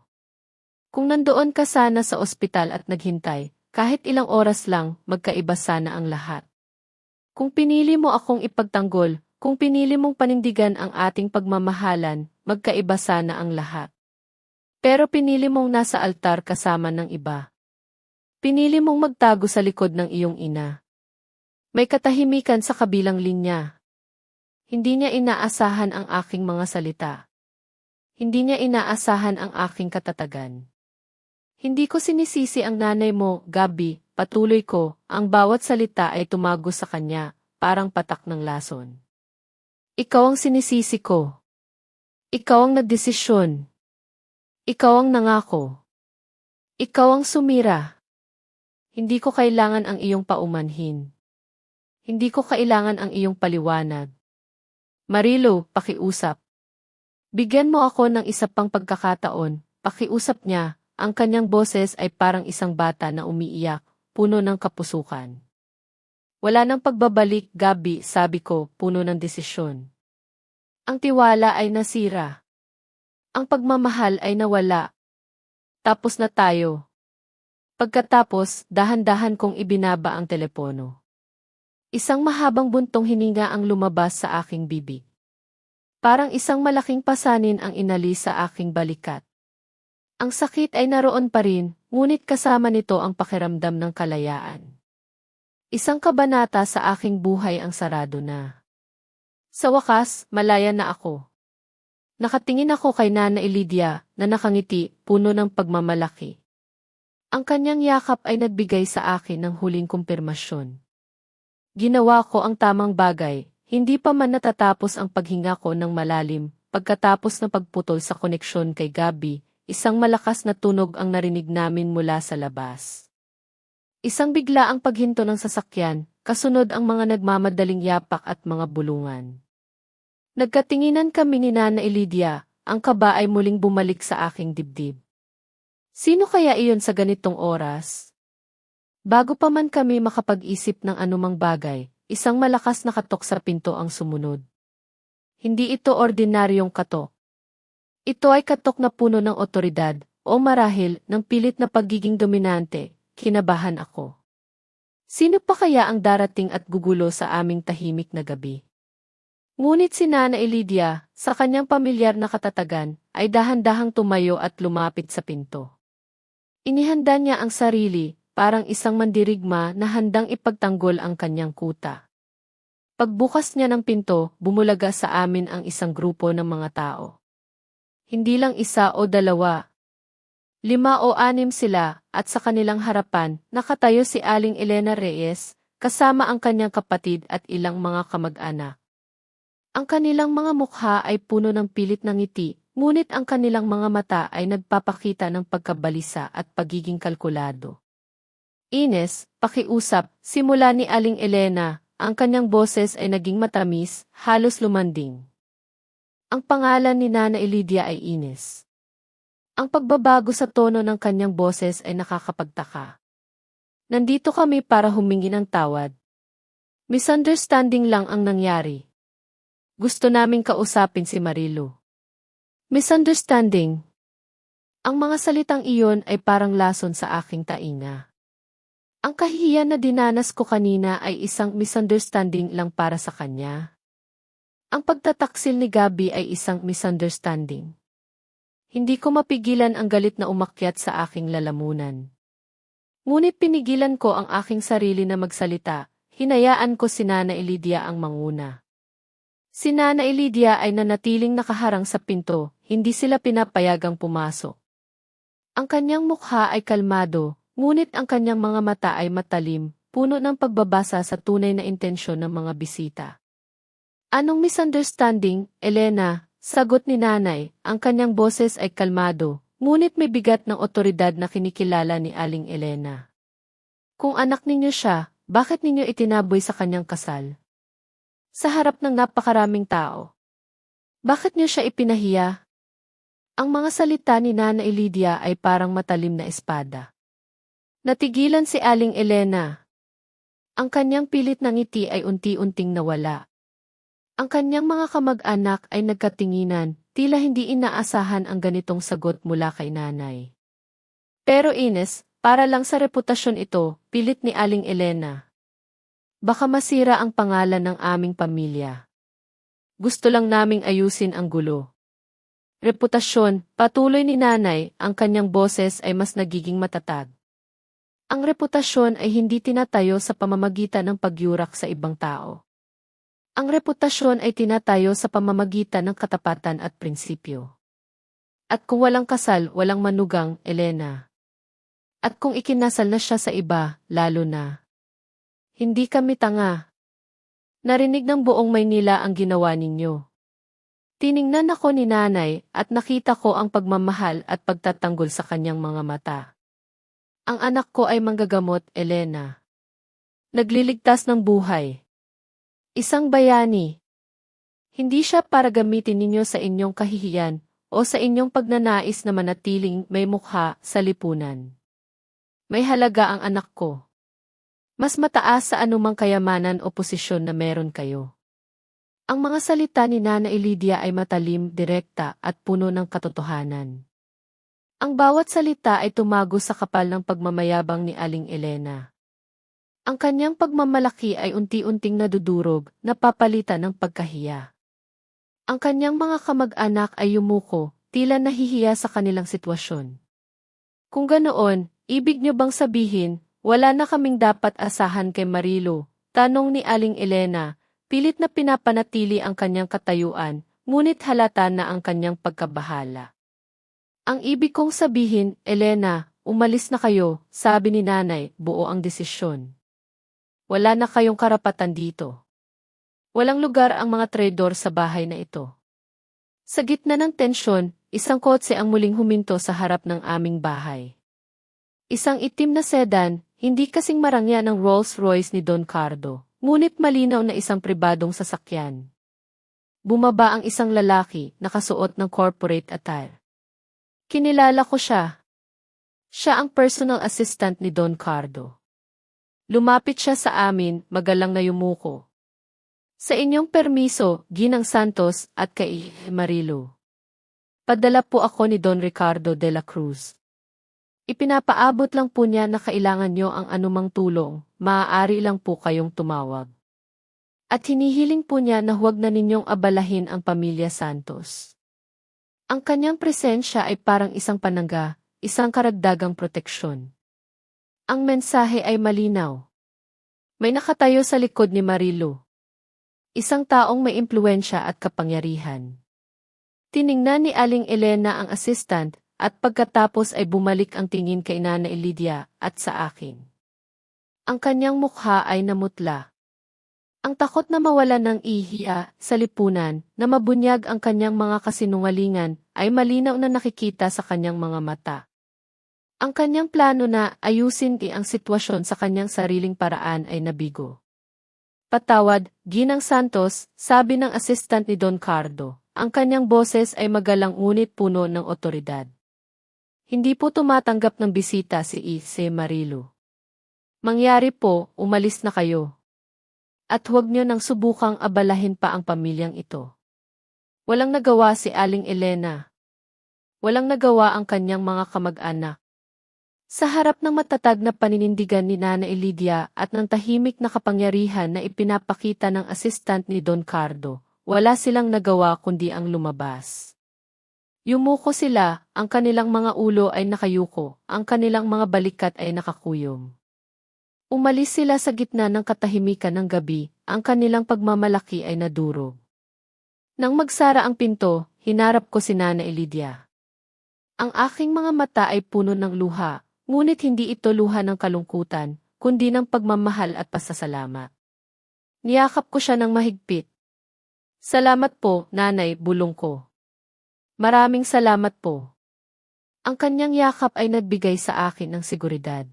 Kung nandoon ka sana sa ospital at naghintay, kahit ilang oras lang, magkaiba sana ang lahat. Kung pinili mo akong ipagtanggol, kung pinili mong panindigan ang ating pagmamahalan, magkaiba sana ang lahat. Pero pinili mong nasa altar kasama ng iba. Pinili mong magtago sa likod ng iyong ina. May katahimikan sa kabilang linya. Hindi niya inaasahan ang aking mga salita. Hindi niya inaasahan ang aking katatagan. Hindi ko sinisisi ang nanay mo, Gabi, patuloy ko, ang bawat salita ay tumago sa kanya, parang patak ng lason. Ikaw ang sinisisi ko. Ikaw ang nagdesisyon. Ikaw ang nangako. Ikaw ang sumira. Hindi ko kailangan ang iyong paumanhin. Hindi ko kailangan ang iyong paliwanag. Marilo, pakiusap. Bigyan mo ako ng isa pang pagkakataon, pakiusap niya, ang kanyang boses ay parang isang bata na umiiyak, puno ng kapusukan. Wala nang pagbabalik, Gabi, sabi ko, puno ng desisyon. Ang tiwala ay nasira. Ang pagmamahal ay nawala. Tapos na tayo. Pagkatapos, dahan-dahan kong ibinaba ang telepono. Isang mahabang buntong hininga ang lumabas sa aking bibig. Parang isang malaking pasanin ang inalis sa aking balikat. Ang sakit ay naroon pa rin, ngunit kasama nito ang pakiramdam ng kalayaan. Isang kabanata sa aking buhay ang sarado na. Sa wakas, malaya na ako. Nakatingin ako kay Nana Lydia na nakangiti, puno ng pagmamalaki. Ang kanyang yakap ay nagbigay sa akin ng huling kumpirmasyon. Ginawa ko ang tamang bagay, hindi pa man natatapos ang paghinga ko ng malalim, pagkatapos ng pagputol sa koneksyon kay Gabi, isang malakas na tunog ang narinig namin mula sa labas. Isang bigla ang paghinto ng sasakyan, kasunod ang mga nagmamadaling yapak at mga bulungan. Nagkatinginan kami ni Nana Lydia, ang kaba ay muling bumalik sa aking dibdib. Sino kaya iyon sa ganitong oras? Bago pa man kami makapag-isip ng anumang bagay, isang malakas na katok sa pinto ang sumunod. Hindi ito ordinaryong katok. Ito ay katok na puno ng otoridad, o marahil ng pilit na pagiging dominante. Kinabahan ako. Sino pa kaya ang darating at gugulo sa aming tahimik na gabi? Ngunit si Nana Elidia, sa kanyang pamilyar na katatagan, ay dahan-dahang tumayo at lumapit sa pinto. Inihanda niya ang sarili, parang isang mandirigma na handang ipagtanggol ang kanyang kuta. Pagbukas niya ng pinto, bumulaga sa amin ang isang grupo ng mga tao. Hindi lang isa o dalawa. 5 o 6 sila, at sa kanilang harapan, nakatayo si Aling Elena Reyes, kasama ang kanyang kapatid at ilang mga kamag-anak. Ang kanilang mga mukha ay puno ng pilit na ngiti, ngunit ang kanilang mga mata ay nagpapakita ng pagkabalisa at pagiging kalkulado. Ines, pakiusap, simula ni Aling Elena, ang kanyang boses ay naging matamis, halos lumanding. Ang pangalan ni Nana Elidia ay Ines. Ang pagbabago sa tono ng kanyang boses ay nakakapagtaka. Nandito kami para humingi ng tawad. Misunderstanding lang ang nangyari. Gusto naming kausapin si Marilu. Misunderstanding. Ang mga salitang iyon ay parang lason sa aking tainga. Ang kahihiyan na dinanas ko kanina ay isang misunderstanding lang para sa kanya. Ang pagtataksil ni Gabi ay isang misunderstanding. Hindi ko mapigilan ang galit na umakyat sa aking lalamunan. Ngunit pinigilan ko ang aking sarili na magsalita, hinayaan ko si Nana Elidia ang manguna. Si Nana Elidia ay nanatiling nakaharang sa pinto, hindi sila pinapayagang pumasok. Ang kanyang mukha ay kalmado, ngunit ang kanyang mga mata ay matalim, puno ng pagbabasa sa tunay na intensyon ng mga bisita. Anong misunderstanding, Elena? Sagot ni nanay, ang kanyang boses ay kalmado, ngunit may bigat ng otoridad na kinikilala ni Aling Elena. Kung anak ninyo siya, bakit ninyo itinaboy sa kanyang kasal? Sa harap ng napakaraming tao. Bakit niyo siya ipinahiya? Ang mga salita ni Nana Elidia ay parang matalim na espada. Natigilan si Aling Elena. Ang kanyang pilit na ngiti ay unti-unting nawala. Ang kanyang mga kamag-anak ay nagkatinginan, tila hindi inaasahan ang ganitong sagot mula kay nanay. Pero Ines, para lang sa reputasyon ito, pilit ni Aling Elena. Baka masira ang pangalan ng aming pamilya. Gusto lang naming ayusin ang gulo. Reputasyon, patuloy ni nanay, ang kanyang boses ay mas nagiging matatag. Ang reputasyon ay hindi tinatayo sa pamamagitan ng pagyurak sa ibang tao. Ang reputasyon ay tinatayo sa pamamagitan ng katapatan at prinsipyo. At kung walang kasal, walang manugang, Elena. At kung ikinasal na siya sa iba, lalo na. Hindi kami tanga. Narinig ng buong Maynila ang ginawa ninyo. Tiningnan ako ni nanay at nakita ko ang pagmamahal at pagtatanggol sa kanyang mga mata. Ang anak ko ay manggagamot, Elena. Nagliligtas ng buhay. Isang bayani. Hindi siya para gamitin ninyo sa inyong kahihiyan o sa inyong pagnanais na manatiling may mukha sa lipunan. May halaga ang anak ko. Mas mataas sa anumang kayamanan o posisyon na meron kayo. Ang mga salita ni Nana Elidia ay matalim, direkta at puno ng katotohanan. Ang bawat salita ay tumago sa kapal ng pagmamayabang ni Aling Elena. Ang kanyang pagmamalaki ay unti-unting nadudurog, napapalitan ng pagkahiya. Ang kanyang mga kamag-anak ay yumuko, tila nahihiya sa kanilang sitwasyon. Kung ganoon, ibig niyo bang sabihin, wala na kaming dapat asahan kay Marilu? Tanong ni Aling Elena, pilit na pinapanatili ang kanyang katayuan, ngunit halata na ang kanyang pagkabahala. Ang ibig kong sabihin, Elena, umalis na kayo, sabi ni nanay, buo ang desisyon. Wala na kayong karapatan dito. Walang lugar ang mga traidor sa bahay na ito. Sa gitna ng tensyon, isang kotse ang muling huminto sa harap ng aming bahay. Isang itim na sedan, hindi kasing marangya ng Rolls-Royce ni Don Cardo, ngunit malinaw na isang pribadong sasakyan. Bumaba ang isang lalaki, nakasuot ng corporate attire. Kinilala ko siya. Siya ang personal assistant ni Don Cardo. Lumapit siya sa amin, magalang na yumuko. Sa inyong permiso, Ginang Santos at kay Marilo. Padala po ako ni Don Ricardo de la Cruz. Ipinapaabot lang po niya na kailangan nyo ang anumang tulong, maaari lang po kayong tumawag. At hinihiling po niya na huwag na ninyong abalahin ang pamilya Santos. Ang kanyang presensya ay parang isang panangga, isang karagdagang proteksyon. Ang mensahe ay malinaw. May nakatayo sa likod ni Marilo. Isang taong may impluwensya at kapangyarihan. Tiningnan ni Aling Elena ang assistant, at pagkatapos ay bumalik ang tingin kay Nana Elidia at sa akin. Ang kanyang mukha ay namutla. Ang takot na mawalan ng ihiya sa lipunan, na mabunyag ang kanyang mga kasinungalingan, ay malinaw na nakikita sa kanyang mga mata. Ang kanyang plano na ayusin ang sitwasyon sa kanyang sariling paraan ay nabigo. Patawad, Ginang Santos, sabi ng assistant ni Don Cardo. Ang kanyang boses ay magalang ngunit puno ng otoridad. Hindi po tumatanggap ng bisita si Ise Marilo. Mangyari po, umalis na kayo. At huwag niyo nang subukang abalahin pa ang pamilyang ito. Walang nagawa si Aling Elena. Walang nagawa ang kanyang mga kamag-anak. Sa harap ng matatag na paninindigan ni Nana Elidia at ng tahimik na kapangyarihan na ipinapakita ng assistant ni Don Cardo, wala silang nagawa kundi ang lumabas. Yumuko sila, ang kanilang mga ulo ay nakayuko, ang kanilang mga balikat ay nakakuyom. Umalis sila sa gitna ng katahimikan ng gabi, ang kanilang pagmamalaki ay nadurog. Nang magsara ang pinto, hinarap ko si Nana Elidia. Ang aking mga mata ay puno ng luha, ngunit hindi ito luha ng kalungkutan, kundi ng pagmamahal at pasasalamat. Niyakap ko siya ng mahigpit. Salamat po, nanay, bulong ko. Maraming salamat po. Ang kanyang yakap ay nagbigay sa akin ng seguridad.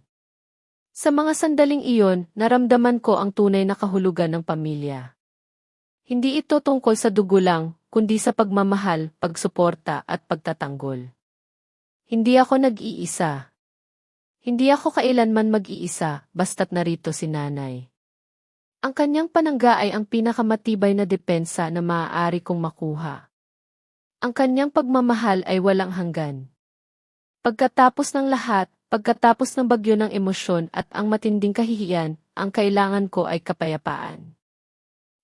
Sa mga sandaling iyon, naramdaman ko ang tunay na kahulugan ng pamilya. Hindi ito tungkol sa dugo lang, kundi sa pagmamahal, pagsuporta at pagtatanggol. Hindi ako nag-iisa. Hindi ako kailanman mag-iisa, basta't narito si nanay. Ang kanyang panangga ay ang pinakamatibay na depensa na maaari kong makuha. Ang kanyang pagmamahal ay walang hanggan. Pagkatapos ng lahat, pagkatapos ng bagyo ng emosyon at ang matinding kahihiyan, ang kailangan ko ay kapayapaan.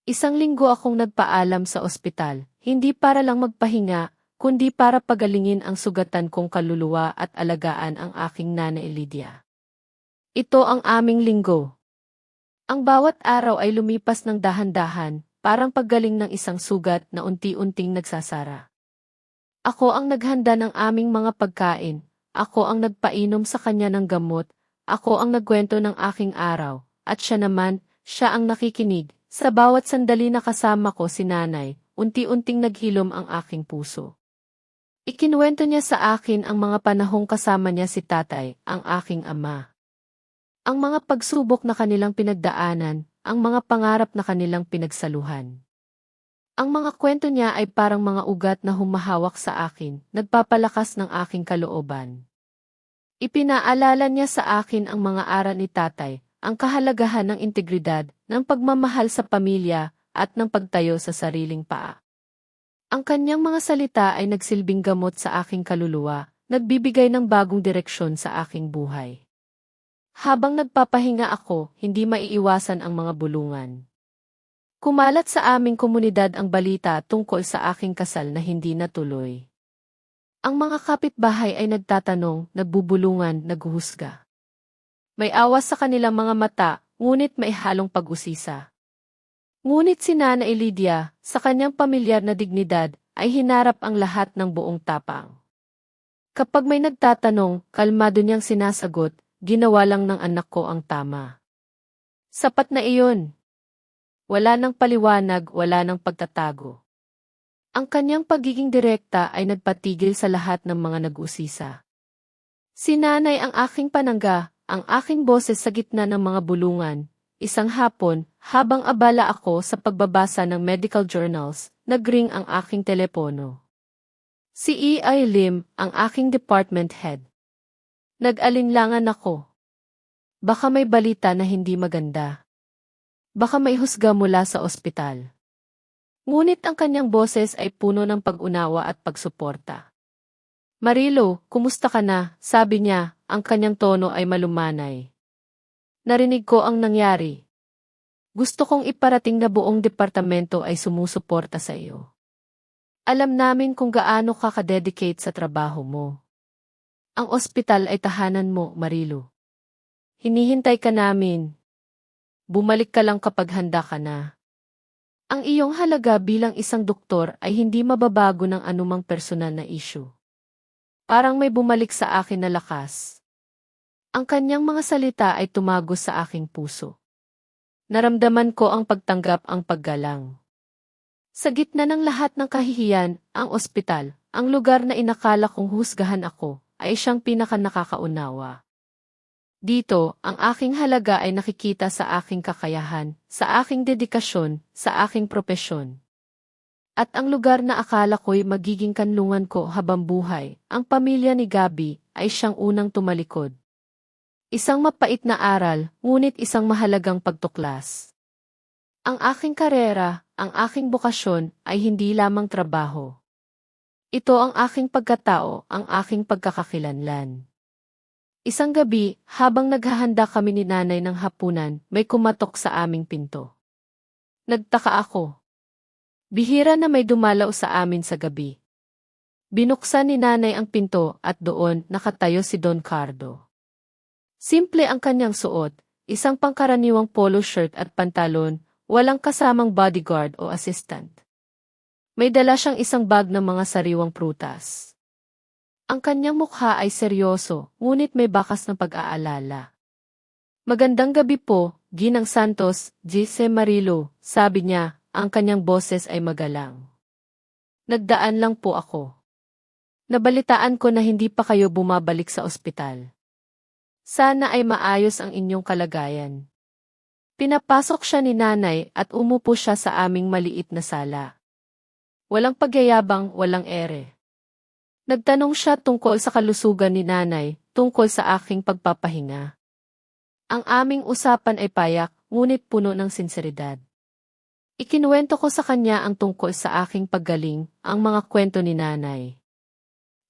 Isang linggo akong nagpaalam sa ospital, hindi para lang magpahinga, kundi para pagalingin ang sugatan kong kaluluwa at alagaan ang aking Nana Elidia. Ito ang aming linggo. Ang bawat araw ay lumipas ng dahan-dahan, parang paggaling ng isang sugat na unti-unting nagsasara. Ako ang naghanda ng aming mga pagkain, ako ang nagpainom sa kanya ng gamot, ako ang nagkwento ng aking araw, at siya naman, siya ang nakikinig. Sa bawat sandali na kasama ko si nanay, unti-unting naghilom ang aking puso. Ikinuwento niya sa akin ang mga panahong kasama niya si tatay, ang aking ama. Ang mga pagsubok na kanilang pinagdaanan, ang mga pangarap na kanilang pinagsaluhan. Ang mga kwento niya ay parang mga ugat na humahawak sa akin, nagpapalakas ng aking kalooban. Ipinaalala niya sa akin ang mga aral ni tatay, ang kahalagahan ng integridad, ng pagmamahal sa pamilya, at ng pagtayo sa sariling paa. Ang kanyang mga salita ay nagsilbing gamot sa aking kaluluwa, nagbibigay ng bagong direksyon sa aking buhay. Habang nagpapahinga ako, hindi maiiwasan ang mga bulungan. Kumalat sa aming komunidad ang balita tungkol sa aking kasal na hindi natuloy. Ang mga kapitbahay ay nagtatanong, nagbubulungan, naghuhusga. May awas sa kanilang mga mata, ngunit may halong pag-usisa. Ngunit si Nana Elidia, sa kanyang pamilyar na dignidad, ay hinarap ang lahat ng buong tapang. Kapag may nagtatanong, kalmado niyang sinasagot, ginawa lang ng anak ko ang tama. Sapat na iyon. Wala nang paliwanag, wala nang pagtatago. Ang kanyang pagiging direkta ay nagpatigil sa lahat ng mga nag-usisa. Si nanay ang aking panangga, ang aking boses sa gitna ng mga bulungan. Isang hapon, habang abala ako sa pagbabasa ng medical journals, nagring ang aking telepono. Si E.I. Lim, ang aking department head. Nag-alinlangan ako. Baka may balita na hindi maganda. Baka may husga mula sa ospital. Ngunit ang kanyang boses ay puno ng pag-unawa at pagsuporta. Marilo, kumusta ka na? Sabi niya, ang kanyang tono ay malumanay. Narinig ko ang nangyari. Gusto kong iparating na buong departamento ay sumusuporta sa iyo. Alam namin kung gaano ka ka-dedicate sa trabaho mo. Ang ospital ay tahanan mo, Marilo. Hinihintay ka namin. Bumalik ka lang kapag handa ka na. Ang iyong halaga bilang isang doktor ay hindi mababago ng anumang personal na issue. Parang may bumalik sa akin na lakas. Ang kanyang mga salita ay tumagos sa aking puso. Naramdaman ko ang pagtanggap, ang paggalang. Sa gitna ng lahat ng kahihiyan, ang ospital, ang lugar na inakala kong husgahan ako, ay siyang pinakanakakaunawa. Dito, ang aking halaga ay nakikita sa aking kakayahan, sa aking dedikasyon, sa aking propesyon. At ang lugar na akala ko'y magiging kanlungan ko habang buhay, ang pamilya ni Gabi, ay siyang unang tumalikod. Isang mapait na aral, ngunit isang mahalagang pagtuklas. Ang aking karera, ang aking bokasyon, ay hindi lamang trabaho. Ito ang aking pagkatao, ang aking pagkakakilanlan. Isang gabi, habang naghahanda kami ni nanay ng hapunan, may kumatok sa aming pinto. Nagtaka ako. Bihira na may dumalaw sa amin sa gabi. Binuksan ni nanay ang pinto at doon nakatayo si Don Cardo. Simple ang kanyang suot, isang pangkaraniwang polo shirt at pantalon, walang kasamang bodyguard o assistant. May dala siyang isang bag ng mga sariwang prutas. Ang kanyang mukha ay seryoso, ngunit may bakas ng pag-aalala. Magandang gabi po, Ginang Santos, Jose Marilo, sabi niya, ang kanyang boses ay magalang. Nagdaan lang po ako. Nabalitaan ko na hindi pa kayo bumabalik sa ospital. Sana ay maayos ang inyong kalagayan. Pinapasok siya ni nanay at umupo siya sa aming maliit na sala. Walang pagyayabang, walang ere. Nagtanong siya tungkol sa kalusugan ni nanay, tungkol sa aking pagpapahinga. Ang aming usapan ay payak, ngunit puno ng sinseridad. Ikinuwento ko sa kanya ang tungkol sa aking paggaling, ang mga kwento ni nanay.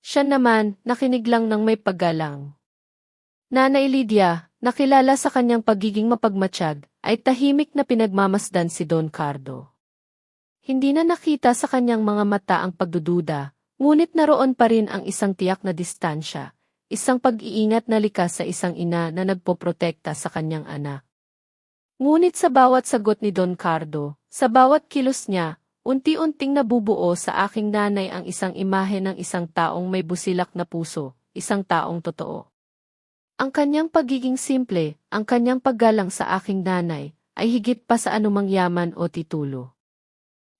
Siya naman, nakinig lang ng may paggalang. Nanay Lydia, nakilala sa kanyang pagiging mapagmatsyag, ay tahimik na pinagmamasdan si Don Cardo. Hindi na nakita sa kanyang mga mata ang pagdududa, ngunit naroon pa rin ang isang tiyak na distansya, isang pag-iingat na likas sa isang ina na nagpoprotekta sa kanyang anak. Ngunit sa bawat sagot ni Don Cardo, sa bawat kilos niya, unti-unting nabubuo sa aking nanay ang isang imahe ng isang taong may busilak na puso, isang taong totoo. Ang kanyang pagiging simple, ang kanyang paggalang sa aking nanay, ay higit pa sa anumang yaman o titulo.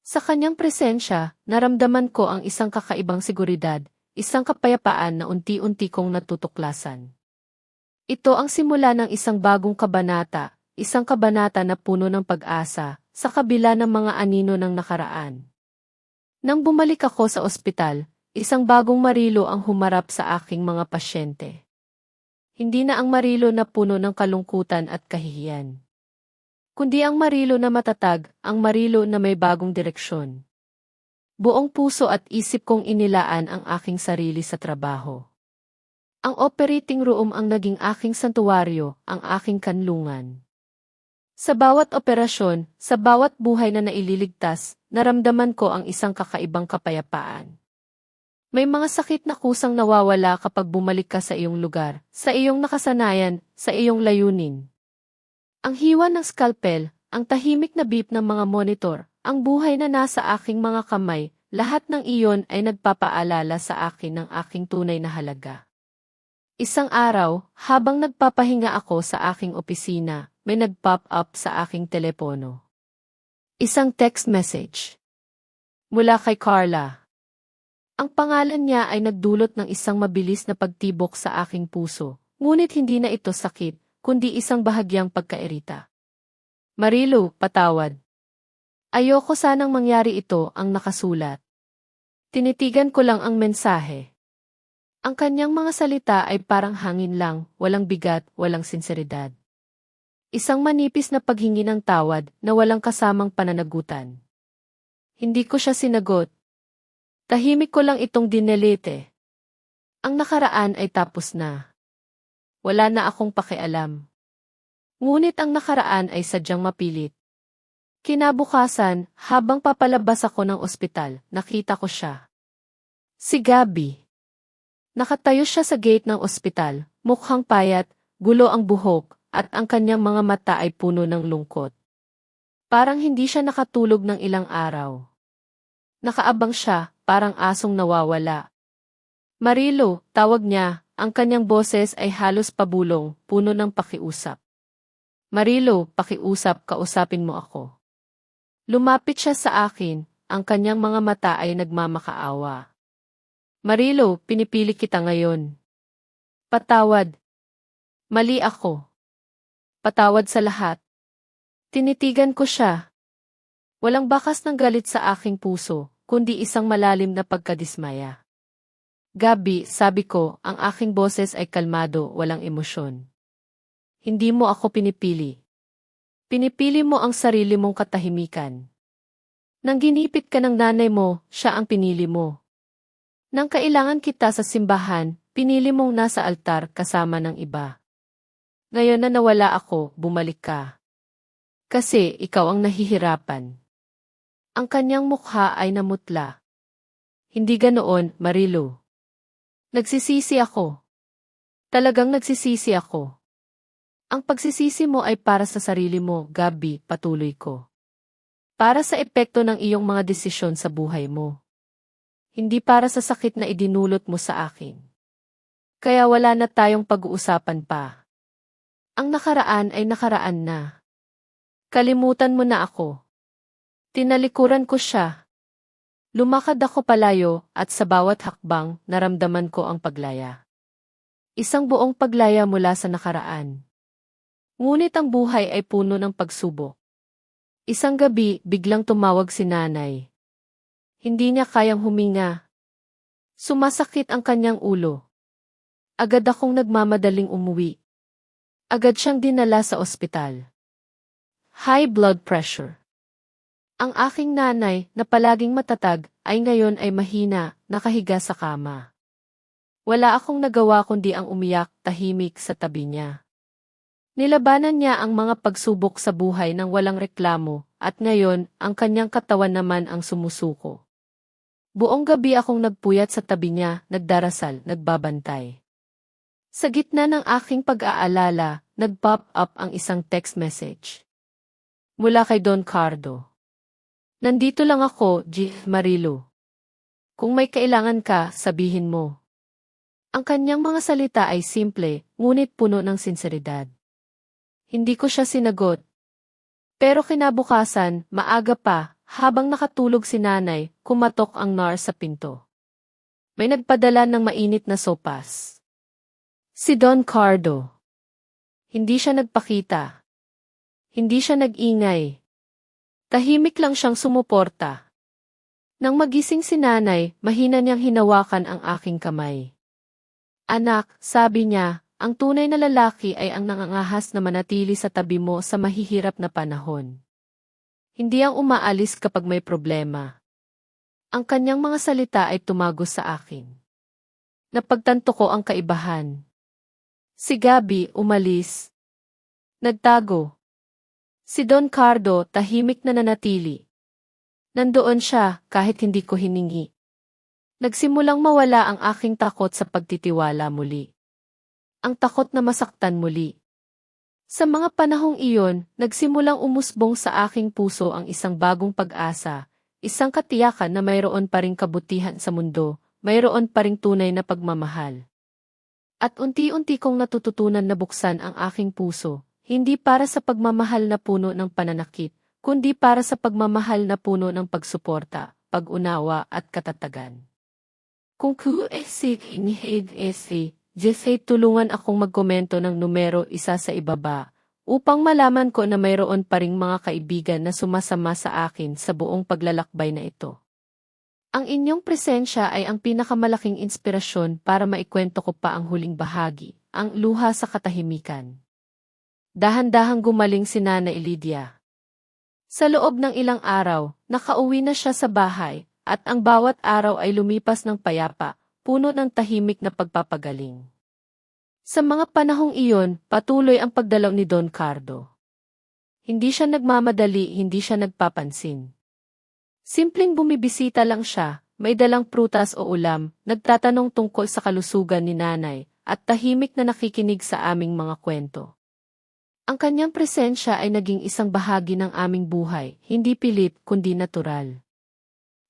Sa kanyang presensya, naramdaman ko ang isang kakaibang seguridad, isang kapayapaan na unti-unti kong natutuklasan. Ito ang simula ng isang bagong kabanata, isang kabanata na puno ng pag-asa, sa kabila ng mga anino ng nakaraan. Nang bumalik ako sa ospital, isang bagong Marilo ang humarap sa aking mga pasyente. Hindi na ang Marilo na puno ng kalungkutan at kahihiyan. Kundi ang Marilo na matatag, ang Marilo na may bagong direksyon. Buong puso at isip kong inilaan ang aking sarili sa trabaho. Ang operating room ang naging aking santuwaryo, ang aking kanlungan. Sa bawat operasyon, sa bawat buhay na naililigtas, naramdaman ko ang isang kakaibang kapayapaan. May mga sakit na kusang nawawala kapag bumalik ka sa iyong lugar, sa iyong nakasanayan, sa iyong layunin. Ang hiwa ng scalpel, ang tahimik na beep ng mga monitor, ang buhay na nasa aking mga kamay, lahat ng iyon ay nagpapaalala sa akin ng aking tunay na halaga. Isang araw, habang nagpapahinga ako sa aking opisina, may nag-pop up sa aking telepono. Isang text message. Mula kay Carla. Ang pangalan niya ay nagdulot ng isang mabilis na pagtibok sa aking puso, ngunit hindi na ito sakit, kundi isang bahagyang pagkairita. Marilo, patawad. Ayoko sanang mangyari ito, ang nakasulat. Tinitigan ko lang ang mensahe. Ang kanyang mga salita ay parang hangin lang, walang bigat, walang sinseridad. Isang manipis na paghingi ng tawad na walang kasamang pananagutan. Hindi ko siya sinagot. Tahimik ko lang itong dinelete. Ang nakaraan ay tapos na. Wala na akong pakialam. Ngunit ang nakaraan ay sadyang mapilit. Kinabukasan, habang papalabas ako ng ospital, nakita ko siya. Si Gabby. Nakatayo siya sa gate ng ospital, mukhang payat, gulo ang buhok, at ang kanyang mga mata ay puno ng lungkot. Parang hindi siya nakatulog ng ilang araw. Nakaabang siya, parang asong nawawala. Marilo, tawag niya, ang kanyang boses ay halos pabulong, puno ng pakiusap. Marilo, pakiusap, kausapin mo ako. Lumapit siya sa akin, ang kanyang mga mata ay nagmamakaawa. Marilo, pinipili kita ngayon. Patawad. Mali ako. Patawad sa lahat. Tinitigan ko siya. Walang bakas ng galit sa aking puso, kundi isang malalim na pagkadismaya. Gabby, sabi ko, ang aking boses ay kalmado, walang emosyon. Hindi mo ako pinipili. Pinipili mo ang sarili mong katahimikan. Nang ginipit ka ng nanay mo, siya ang pinili mo. Nang kailangan kita sa simbahan, pinili mong nasa altar kasama ng iba. Ngayon na nawala ako, bumalik ka. Kasi ikaw ang nahihirapan. Ang kanyang mukha ay namutla. Hindi ganoon, Marilo. Nagsisisi ako. Talagang nagsisisi ako. Ang pagsisisi mo ay para sa sarili mo, Gabby, patuloy ko. Para sa epekto ng iyong mga desisyon sa buhay mo. Hindi para sa sakit na idinulot mo sa akin. Kaya wala na tayong pag-uusapan pa. Ang nakaraan ay nakaraan na. Kalimutan mo na ako. Tinalikuran ko siya. Lumakad ako palayo at sa bawat hakbang naramdaman ko ang paglaya. Isang buong paglaya mula sa nakaraan. Ngunit ang buhay ay puno ng pagsubok. Isang gabi biglang tumawag si nanay. Hindi niya kayang huminga. Sumasakit ang kanyang ulo. Agad akong nagmamadaling umuwi. Agad siyang dinala sa ospital. High blood pressure. Ang aking nanay, na palaging matatag, ay ngayon ay mahina, nakahiga sa kama. Wala akong nagawa kundi ang umiyak, tahimik sa tabi niya. Nilabanan niya ang mga pagsubok sa buhay ng walang reklamo, at ngayon, ang kanyang katawan naman ang sumusuko. Buong gabi akong nagpuyat sa tabi niya, nagdarasal, nagbabantay. Sa gitna ng aking pag-aalala, nag-pop up ang isang text message. Mula kay Don Cardo. Nandito lang ako, Marilo. Kung may kailangan ka, sabihin mo. Ang kanyang mga salita ay simple, ngunit puno ng sinseridad. Hindi ko siya sinagot. Pero kinabukasan, maaga pa, habang nakatulog si nanay, kumatok ang nurse sa pinto. May nagpadala ng mainit na sopas. Si Don Cardo. Hindi siya nagpakita. Hindi siya nag-ingay. Tahimik lang siyang sumuporta. Nang magising si nanay, mahina niyang hinawakan ang aking kamay. Anak, sabi niya, ang tunay na lalaki ay ang nangangahas na manatili sa tabi mo sa mahihirap na panahon. Hindi ang umaalis kapag may problema. Ang kanyang mga salita ay tumagos sa akin. Napagtanto ko ang kaibahan. Si Gabby umalis. Nagtago. Si Don Cardo tahimik na nanatili. Nandoon siya kahit hindi ko hiningi. Nagsimulang mawala ang aking takot sa pagtitiwala muli. Ang takot na masaktan muli. Sa mga panahong iyon, nagsimulang umusbong sa aking puso ang isang bagong pag-asa, isang katiyakan na mayroon pa ring kabutihan sa mundo, mayroon pa ring tunay na pagmamahal. At unti-unti kong natututunan na buksan ang aking puso, hindi para sa pagmamahal na puno ng pananakit, kundi para sa pagmamahal na puno ng pagsuporta, pag-unawa at katatagan. Kung tulungan akong magkomento ng numero 1 sa ibaba, upang malaman ko na mayroon pa ring mga kaibigan na sumasama sa akin sa buong paglalakbay na ito. Ang inyong presensya ay ang pinakamalaking inspirasyon para maikwento ko pa ang huling bahagi, ang luha sa katahimikan. Dahan-dahang gumaling si Nanay Lydia. Sa loob ng ilang araw, nakauwi na siya sa bahay, at ang bawat araw ay lumipas ng payapa, puno ng tahimik na pagpapagaling. Sa mga panahong iyon, patuloy ang pagdalaw ni Don Cardo. Hindi siya nagmamadali, hindi siya nagpapansin. Simpleng bumibisita lang siya, may dalang prutas o ulam, nagtatanong tungkol sa kalusugan ni nanay, at tahimik na nakikinig sa aming mga kwento. Ang kanyang presensya ay naging isang bahagi ng aming buhay, hindi pilit kundi natural.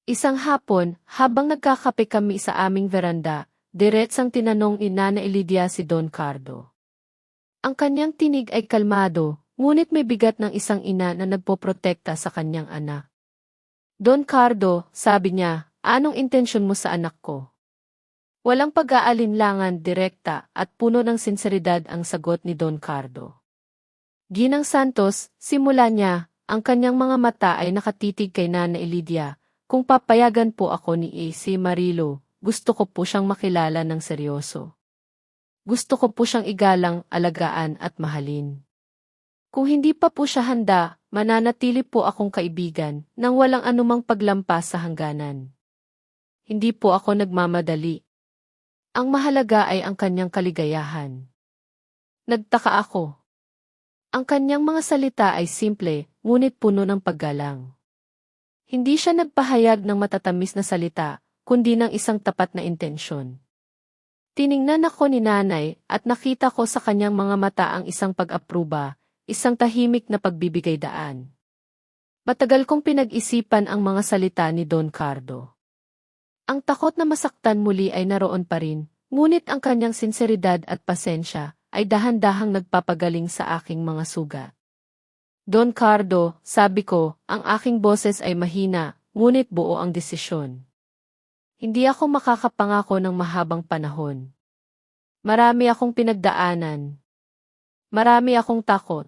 Isang hapon, habang nagkakape kami sa aming veranda, diretsang tinanong ni Nanay Lydia si Don Cardo. Ang kanyang tinig ay kalmado, ngunit may bigat ng isang ina na nagpoprotekta sa kanyang anak. Don Cardo, sabi niya, anong intensyon mo sa anak ko? Walang pag-aalinlangan, direkta, at puno ng sinseridad ang sagot ni Don Cardo. Ginang Santos, simula niya, ang kanyang mga mata ay nakatitig kay Nanay Lydia. Kung papayagan po ako ni A.C. Marilo, gusto ko po siyang makilala ng seryoso. Gusto ko po siyang igalang, alagaan at mahalin. Kung hindi pa po siya handa, mananatili po akong kaibigan nang walang anumang paglampas sa hangganan. Hindi po ako nagmamadali. Ang mahalaga ay ang kanyang kaligayahan. Nagtaka ako. Ang kanyang mga salita ay simple, ngunit puno ng paggalang. Hindi siya nagpahayag ng matatamis na salita, kundi ng isang tapat na intensyon. Tiningnan ako ni nanay at nakita ko sa kanyang mga mata ang isang pag-apruba, isang tahimik na pagbibigay daan. Matagal kong pinag-isipan ang mga salita ni Don Cardo. Ang takot na masaktan muli ay naroon pa rin, ngunit ang kanyang sinseridad at pasensya ay dahan-dahang nagpapagaling sa aking mga sugat. Don Cardo, sabi ko, ang aking boses ay mahina, ngunit buo ang desisyon. Hindi ako makakapangako ng mahabang panahon. Marami akong pinagdaanan. Marami akong takot.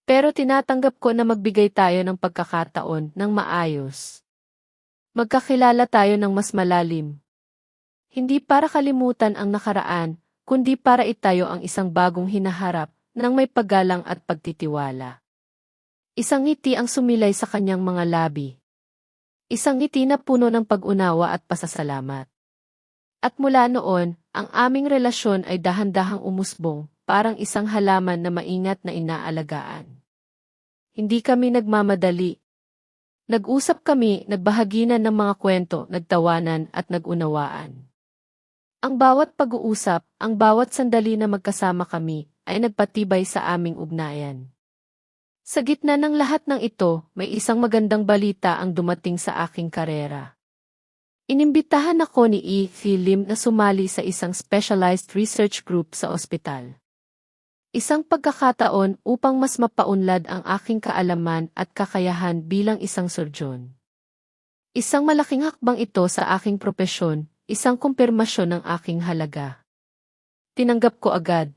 Pero tinatanggap ko na magbigay tayo ng pagkakataon ng maayos. Magkakilala tayo ng mas malalim. Hindi para kalimutan ang nakaraan, kundi para itayo ang isang bagong hinaharap ng may paggalang at pagtitiwala. Isang ngiti ang sumilay sa kanyang mga labi. Isang ngiti na puno ng pag-unawa at pasasalamat. At mula noon, ang aming relasyon ay dahan-dahang umusbong, parang isang halaman na maingat na inaalagaan. Hindi kami nagmamadali. Nag-usap kami, nagbahaginan ng mga kwento, nagtawanan at nagunawaan. Ang bawat pag-uusap, ang bawat sandali na magkasama kami, ay nagpatibay sa aming ugnayan. Sa gitna ng lahat ng ito, may isang magandang balita ang dumating sa aking karera. Inimbitahan ako ni E.F. Lim na sumali sa isang specialized research group sa ospital. Isang pagkakataon upang mas mapaunlad ang aking kaalaman at kakayahan bilang isang surgeon. Isang malaking hakbang ito sa aking propesyon, isang kumpirmasyon ng aking halaga. Tinanggap ko agad.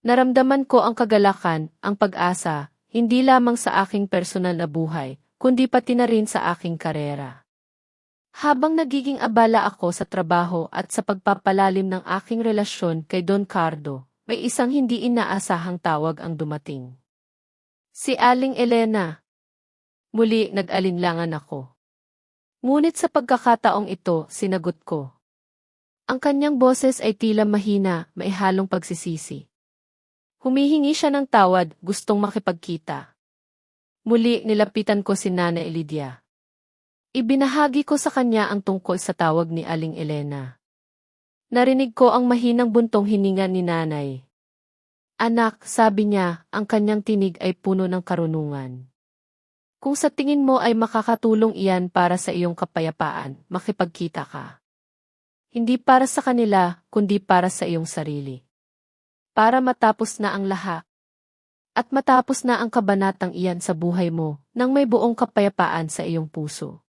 Naramdaman ko ang kagalakan, ang pag-asa, hindi lamang sa aking personal na buhay, kundi pati na rin sa aking karera. Habang nagiging abala ako sa trabaho at sa pagpapalalim ng aking relasyon kay Don Cardo, may isang hindi inaasahang tawag ang dumating. Si Aling Elena. Muli nag-alinlangan ako. Ngunit sa pagkakataong ito, sinagot ko. Ang kanyang boses ay tila mahina, may halong pagsisisi. Humihingi siya ng tawad, gustong makipagkita. Muli nilapitan ko si Nanay Lydia. Ibinahagi ko sa kanya ang tungkol sa tawag ni Aling Elena. Narinig ko ang mahinang buntong hininga ni nanay. Anak, sabi niya, ang kanyang tinig ay puno ng karunungan. Kung sa tingin mo ay makakatulong iyan para sa iyong kapayapaan, makipagkita ka. Hindi para sa kanila, kundi para sa iyong sarili. Para matapos na ang lahat. At matapos na ang kabanatang iyan sa buhay mo, nang may buong kapayapaan sa iyong puso.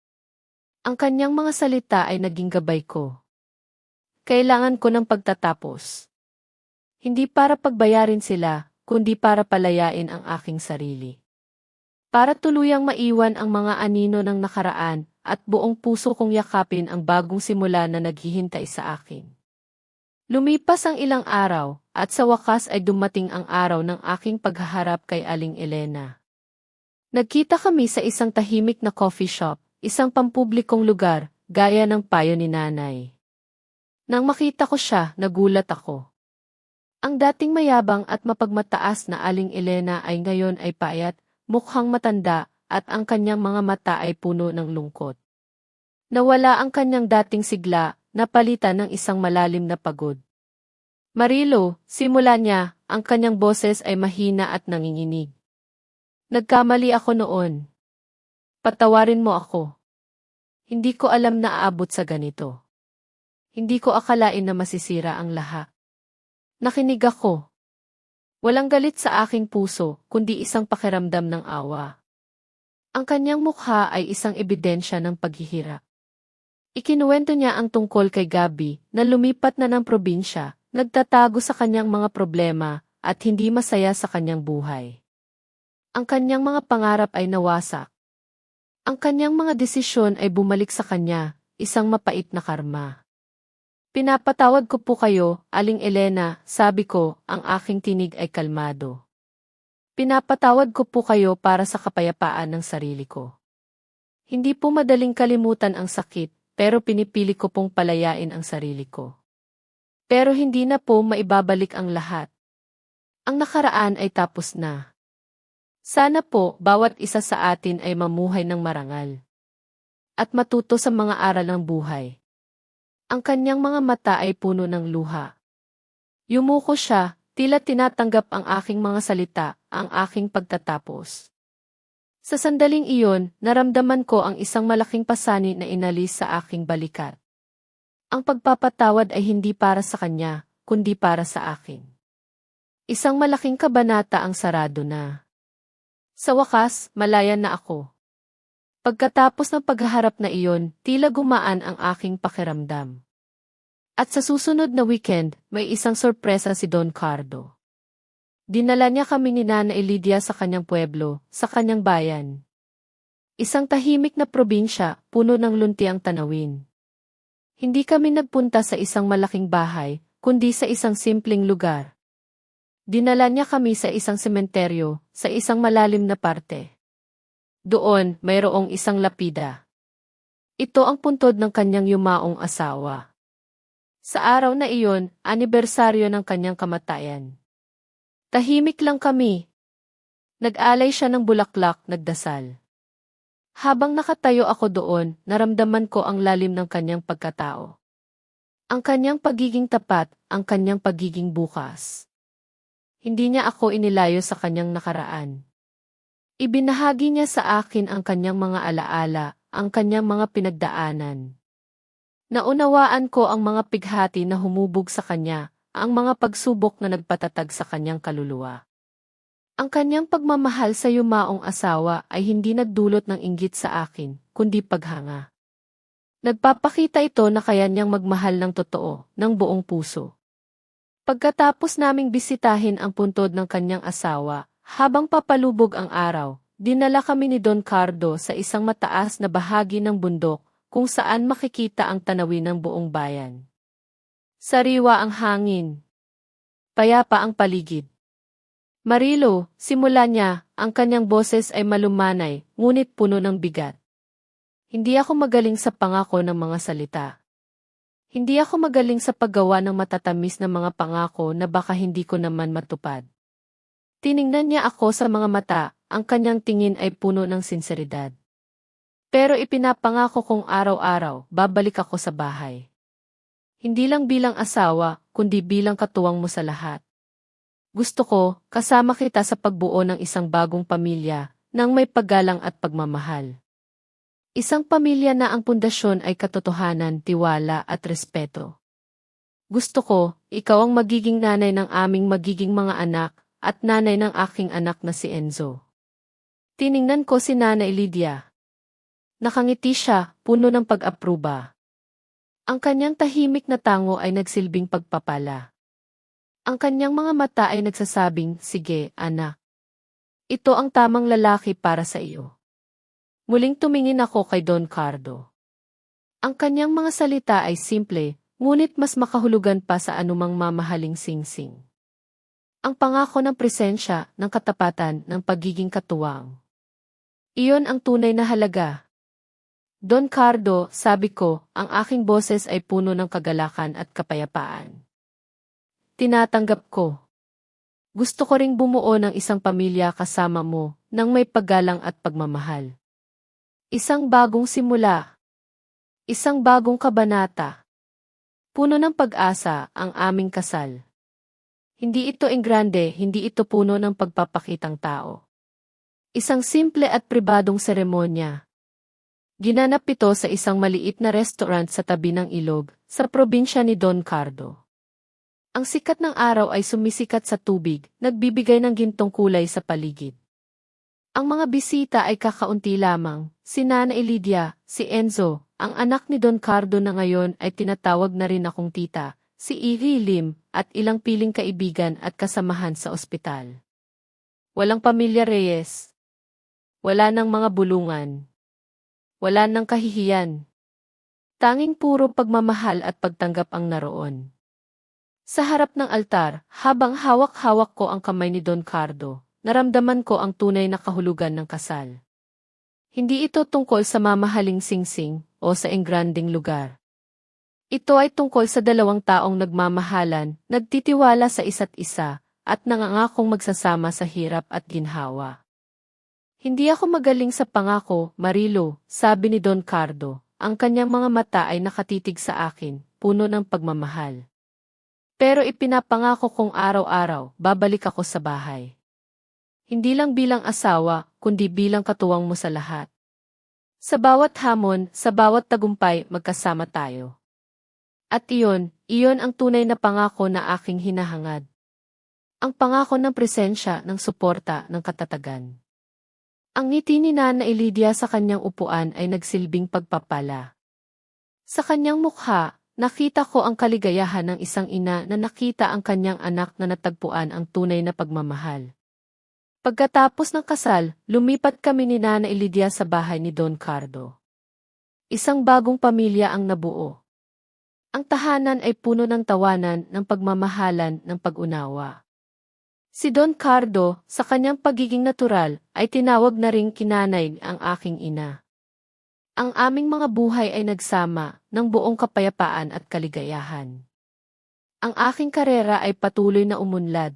Ang kanyang mga salita ay naging gabay ko. Kailangan ko ng pagtatapos. Hindi para pagbayarin sila, kundi para palayain ang aking sarili. Para tuluyang maiwan ang mga anino ng nakaraan at buong puso kong yakapin ang bagong simula na naghihintay sa akin. Lumipas ang ilang araw, at sa wakas ay dumating ang araw ng aking paghaharap kay Aling Elena. Nagkita kami sa isang tahimik na coffee shop, isang pampublikong lugar, gaya ng payo ni nanay. Nang makita ko siya, nagulat ako. Ang dating mayabang at mapagmataas na Aling Elena ay ngayon ay payat, mukhang matanda, at ang kanyang mga mata ay puno ng lungkot. Nawala ang kanyang dating sigla, napalitan ng isang malalim na pagod. Marilo, simula niya, ang kanyang boses ay mahina at nanginginig. Nagkamali ako noon. Patawarin mo ako. Hindi ko alam na aabot sa ganito. Hindi ko akalain na masisira ang lahat. Nakinig ako. Walang galit sa aking puso, kundi isang pakiramdam ng awa. Ang kanyang mukha ay isang ebidensya ng paghihirap. Ikinuwento niya ang tungkol kay Gabi na lumipat na ng probinsya, nagtatago sa kanyang mga problema, at hindi masaya sa kanyang buhay. Ang kanyang mga pangarap ay nawasak. Ang kanyang mga desisyon ay bumalik sa kanya, isang mapait na karma. Pinapatawad ko po kayo, Aling Elena, sabi ko, ang aking tinig ay kalmado. Pinapatawad ko po kayo para sa kapayapaan ng sarili ko. Hindi po madaling kalimutan ang sakit, pero pinipili ko pong palayain ang sarili ko. Pero hindi na po maibabalik ang lahat. Ang nakaraan ay tapos na. Sana po, bawat isa sa atin ay mamuhay ng marangal. At matuto sa mga aral ng buhay. Ang kanyang mga mata ay puno ng luha. Yumuko siya, tila tinatanggap ang aking mga salita, ang aking pagtatapos. Sa sandaling iyon, naramdaman ko ang isang malaking pasani na inalis sa aking balikat. Ang pagpapatawad ay hindi para sa kanya, kundi para sa akin. Isang malaking kabanata ang sarado na. Sa wakas, malaya na ako. Pagkatapos ng paghaharap na iyon, tila gumaan ang aking pakiramdam. At sa susunod na weekend, may isang sorpresa si Don Cardo. Dinala niya kami ni Nana Elidia sa kanyang pueblo, sa kanyang bayan. Isang tahimik na probinsya, puno ng luntiang tanawin. Hindi kami nagpunta sa isang malaking bahay, kundi sa isang simpleng lugar. Dinala niya kami sa isang sementeryo, sa isang malalim na parte. Doon, mayroong isang lapida. Ito ang puntod ng kanyang yumaong asawa. Sa araw na iyon, anibersaryo ng kanyang kamatayan. Tahimik lang kami. Nag-alay siya ng bulaklak, nagdasal. Habang nakatayo ako doon, naramdaman ko ang lalim ng kanyang pagkatao. Ang kanyang pagiging tapat, ang kanyang pagiging bukas. Hindi niya ako inilayo sa kanyang nakaraan. Ibinahagi niya sa akin ang kanyang mga alaala, ang kanyang mga pinagdaanan. Naunawaan ko ang mga pighati na humubog sa kanya, ang mga pagsubok na nagpatatag sa kanyang kaluluwa. Ang kanyang pagmamahal sa yumaong asawa ay hindi nagdulot ng inggit sa akin, kundi paghanga. Nagpapakita ito na kaya niyang magmahal ng totoo, ng buong puso. Pagkatapos naming bisitahin ang puntod ng kanyang asawa, habang papalubog ang araw, dinala kami ni Don Cardo sa isang mataas na bahagi ng bundok, kung saan makikita ang tanawin ng buong bayan. Sariwa ang hangin. Payapa ang paligid. Marilo, simula niya, ang kanyang boses ay malumanay, ngunit puno ng bigat. Hindi ako magaling sa pangako ng mga salita. Hindi ako magaling sa paggawa ng matatamis na mga pangako na baka hindi ko naman matupad. Tiningnan niya ako sa mga mata, ang kanyang tingin ay puno ng sinseridad. Pero ipinapangako kong araw-araw, babalik ako sa bahay. Hindi lang bilang asawa, kundi bilang katuwang mo sa lahat. Gusto ko, kasama kita sa pagbuo ng isang bagong pamilya, nang may paggalang at pagmamahal. Isang pamilya na ang pundasyon ay katotohanan, tiwala at respeto. Gusto ko, ikaw ang magiging nanay ng aming magiging mga anak, at nanay ng aking anak na si Enzo. Tiningnan ko si Nana Elidia. Nakangiti siya, puno ng pag-apruba. Ang kanyang tahimik na tango ay nagsilbing pagpapala. Ang kanyang mga mata ay nagsasabing, sige, anak. Ito ang tamang lalaki para sa iyo. Muling tumingin ako kay Don Cardo. Ang kanyang mga salita ay simple, Ngunit mas makahulugan pa sa anumang mamahaling singsing. Ang pangako ng presensya, ng katapatan, ng pagiging katuwang. Iyon ang tunay na halaga. Don Cardo, sabi ko, ang aking boses ay puno ng kagalakan at kapayapaan. Tinatanggap ko. Gusto ko ring bumuo ng isang pamilya kasama mo, nang may paggalang at pagmamahal. Isang bagong simula. Isang bagong kabanata. Puno ng pag-asa ang aming kasal. Hindi ito enggrande, hindi ito puno ng pagpapakitang tao. Isang simple at pribadong seremonya. Ginanap ito sa isang maliit na restaurant sa tabi ng ilog, sa probinsya ni Don Cardo. Ang sikat ng araw ay sumisikat sa tubig, nagbibigay ng gintong kulay sa paligid. Ang mga bisita ay kakaunti lamang, si Nana Elidia, si Enzo, ang anak ni Don Cardo na ngayon ay tinatawag na rin akong tita, si Ivy Lim, at ilang piling kaibigan at kasamahan sa ospital. Walang pamilya Reyes. Wala ng mga bulungan. Wala ng kahihiyan. Tanging puro pagmamahal at pagtanggap ang naroon. Sa harap ng altar, habang hawak-hawak ko ang kamay ni Don Cardo, naramdaman ko ang tunay na kahulugan ng kasal. Hindi ito tungkol sa mamahaling singsing o sa engranding lugar. Ito ay tungkol sa dalawang taong nagmamahalan, nagtitiwala sa isa't isa, at nangangakong magsasama sa hirap at ginhawa. Hindi ako magaling sa pangako, Marilo, sabi ni Don Cardo. Ang kanyang mga mata ay nakatitig sa akin, puno ng pagmamahal. Pero ipinapangako kong araw-araw, babalik ako sa bahay. Hindi lang bilang asawa, kundi bilang katuwang mo sa lahat. Sa bawat hamon, sa bawat tagumpay, magkasama tayo. At iyon ang tunay na pangako na aking hinahangad. Ang pangako ng presensya, ng suporta, ng katatagan. Ang ngiti ni Nana Elidia sa kanyang upuan ay nagsilbing pagpapala. Sa kanyang mukha, nakita ko ang kaligayahan ng isang ina na nakita ang kanyang anak na natagpuan ang tunay na pagmamahal. Pagkatapos ng kasal, lumipat kami ni Nana Elidia sa bahay ni Don Cardo. Isang bagong pamilya ang nabuo. Ang tahanan ay puno ng tawanan, ng pagmamahalan, ng pag-unawa. Si Don Cardo, sa kanyang pagiging natural, ay tinawag na ring kinanay ang aking ina. Ang aming mga buhay ay nagsama, ng buong kapayapaan at kaligayahan. Ang aking karera ay patuloy na umunlad.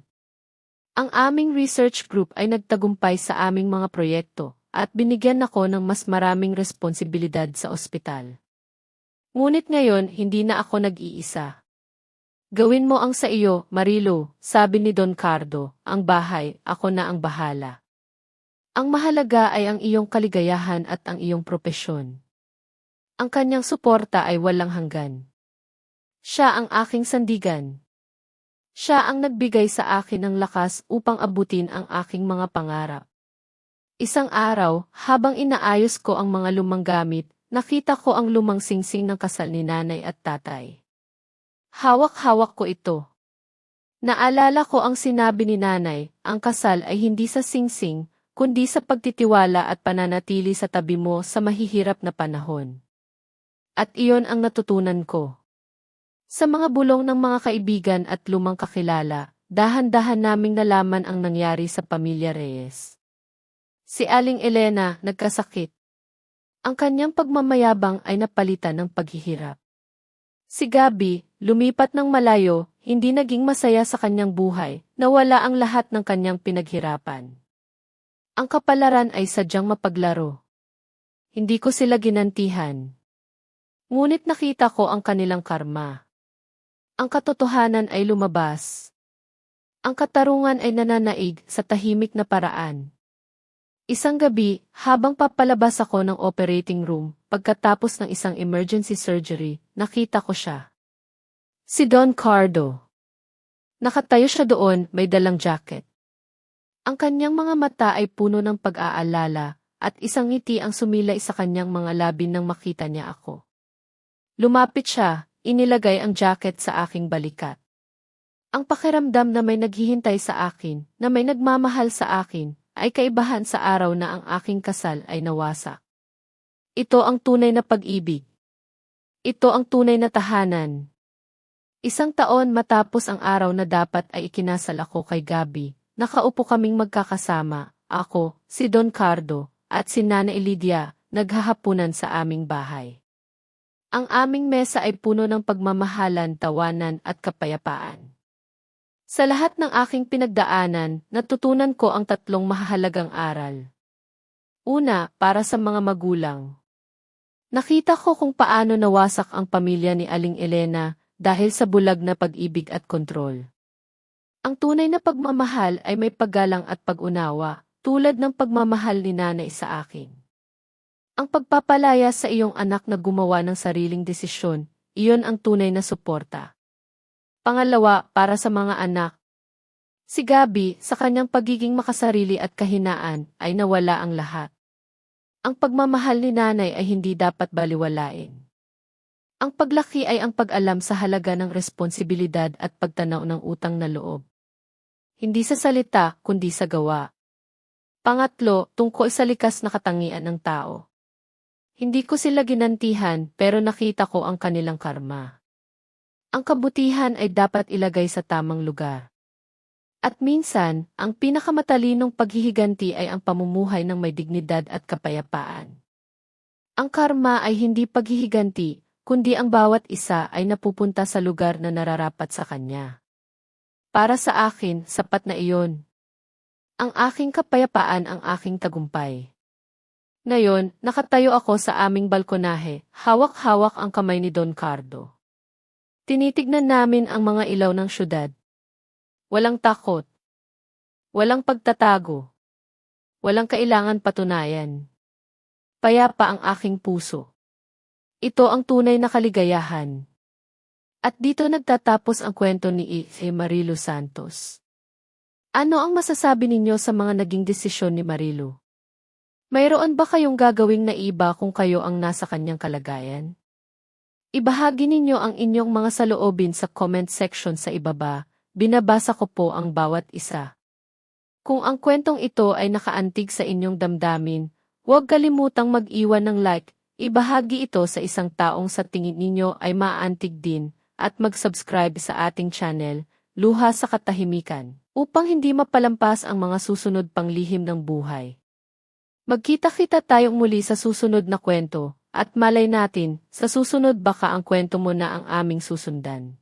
Ang aming research group ay nagtagumpay sa aming mga proyekto, at binigyan ako ng mas maraming responsibilidad sa ospital. Ngunit ngayon, hindi na ako nag-iisa. Gawin mo ang sa iyo, Marilo, sabi ni Don Cardo, ang bahay, ako na ang bahala. Ang mahalaga ay ang iyong kaligayahan at ang iyong propesyon. Ang kanyang suporta ay walang hanggan. Siya ang aking sandigan. Siya ang nagbigay sa akin ng lakas upang abutin ang aking mga pangarap. Isang araw, habang inaayos ko ang mga lumang gamit, nakita ko ang lumang singsing ng kasal ni nanay at tatay. Hawak-hawak ko ito. Naalala ko ang sinabi ni nanay, ang kasal ay hindi sa singsing, kundi sa pagtitiwala at pananatili sa tabi mo sa mahihirap na panahon. At iyon ang natutunan ko. Sa mga bulong ng mga kaibigan at lumang kakilala, dahan-dahan naming nalaman ang nangyari sa pamilya Reyes. Si Aling Elena nagkasakit. Ang kanyang pagmamayabang ay napalitan ng paghihirap. Si Gabi, lumipat ng malayo, hindi naging masaya sa kanyang buhay, nawala ang lahat ng kanyang pinaghirapan. Ang kapalaran ay sadyang mapaglaro. Hindi ko sila ginantihan. Ngunit nakita ko ang kanilang karma. Ang katotohanan ay lumabas. Ang katarungan ay nananaig sa tahimik na paraan. Isang gabi, habang papalabas ako ng operating room, pagkatapos ng isang emergency surgery, nakita ko siya. Si Don Cardo. Nakatayo siya doon, may dalang jacket. Ang kanyang mga mata ay puno ng pag-aalala, at isang ngiti ang sumilay sa kanyang mga labi nang makita niya ako. Lumapit siya, inilagay ang jacket sa aking balikat. Ang pakiramdam na may naghihintay sa akin, na may nagmamahal sa akin, ay kaibahan sa araw na ang aking kasal ay nawasak. Ito ang tunay na pag-ibig. Ito ang tunay na tahanan. Isang taon matapos ang araw na dapat ay ikinasal ako kay Gabi, nakaupo kaming magkakasama, ako, si Don Cardo, at si Nana Elidia, naghahapunan sa aming bahay. Ang aming mesa ay puno ng pagmamahalan, tawanan at kapayapaan. Sa lahat ng aking pinagdaanan, natutunan ko ang tatlong mahalagang aral. Una, para sa mga magulang. Nakita ko kung paano nawasak ang pamilya ni Aling Elena dahil sa bulag na pag-ibig at kontrol. Ang tunay na pagmamahal ay may paggalang at pag-unawa, tulad ng pagmamahal ni nanay sa akin. Ang pagpapalaya sa iyong anak na gumawa ng sariling desisyon, iyon ang tunay na suporta. Pangalawa, para sa mga anak. Si Gabi, sa kanyang pagiging makasarili at kahinaan, ay nawala ang lahat. Ang pagmamahal ni nanay ay hindi dapat baliwalain. Ang paglaki ay ang pag-alam sa halaga ng responsibilidad at pagtanaw ng utang na loob. Hindi sa salita, kundi sa gawa. Pangatlo, tungkol sa likas na katangian ng tao. Hindi ko sila ginantihan pero nakita ko ang kanilang karma. Ang kabutihan ay dapat ilagay sa tamang lugar. At minsan, ang pinakamatalinong paghihiganti ay ang pamumuhay ng may dignidad at kapayapaan. Ang karma ay hindi paghihiganti, kundi ang bawat isa ay napupunta sa lugar na nararapat sa kanya. Para sa akin, sapat na iyon. Ang aking kapayapaan ang aking tagumpay. Ngayon, nakatayo ako sa aming balkonahe, hawak-hawak ang kamay ni Don Cardo. Tinitignan namin ang mga ilaw ng syudad. Walang takot. Walang pagtatago. Walang kailangan patunayan. Payapa ang aking puso. Ito ang tunay na kaligayahan. At dito nagtatapos ang kwento ni Marilu Santos. Ano ang masasabi ninyo sa mga naging desisyon ni Marilu? Mayroon ba kayong gagawing naiba kung kayo ang nasa kanyang kalagayan? Ibahagi ninyo ang inyong mga saloobin sa comment section sa ibaba. Binabasa ko po ang bawat isa. Kung ang kwentong ito ay nakaantig sa inyong damdamin, huwag kalimutang mag-iwan ng like, ibahagi ito sa isang taong sa tingin ninyo ay maaantig din, at mag-subscribe sa ating channel, Luha sa Katahimikan, upang hindi mapalampas ang mga susunod pang lihim ng buhay. Magkita-kita tayong muli sa susunod na kwento, at malay natin, sa susunod baka ang kwento mo na ang aming susundan.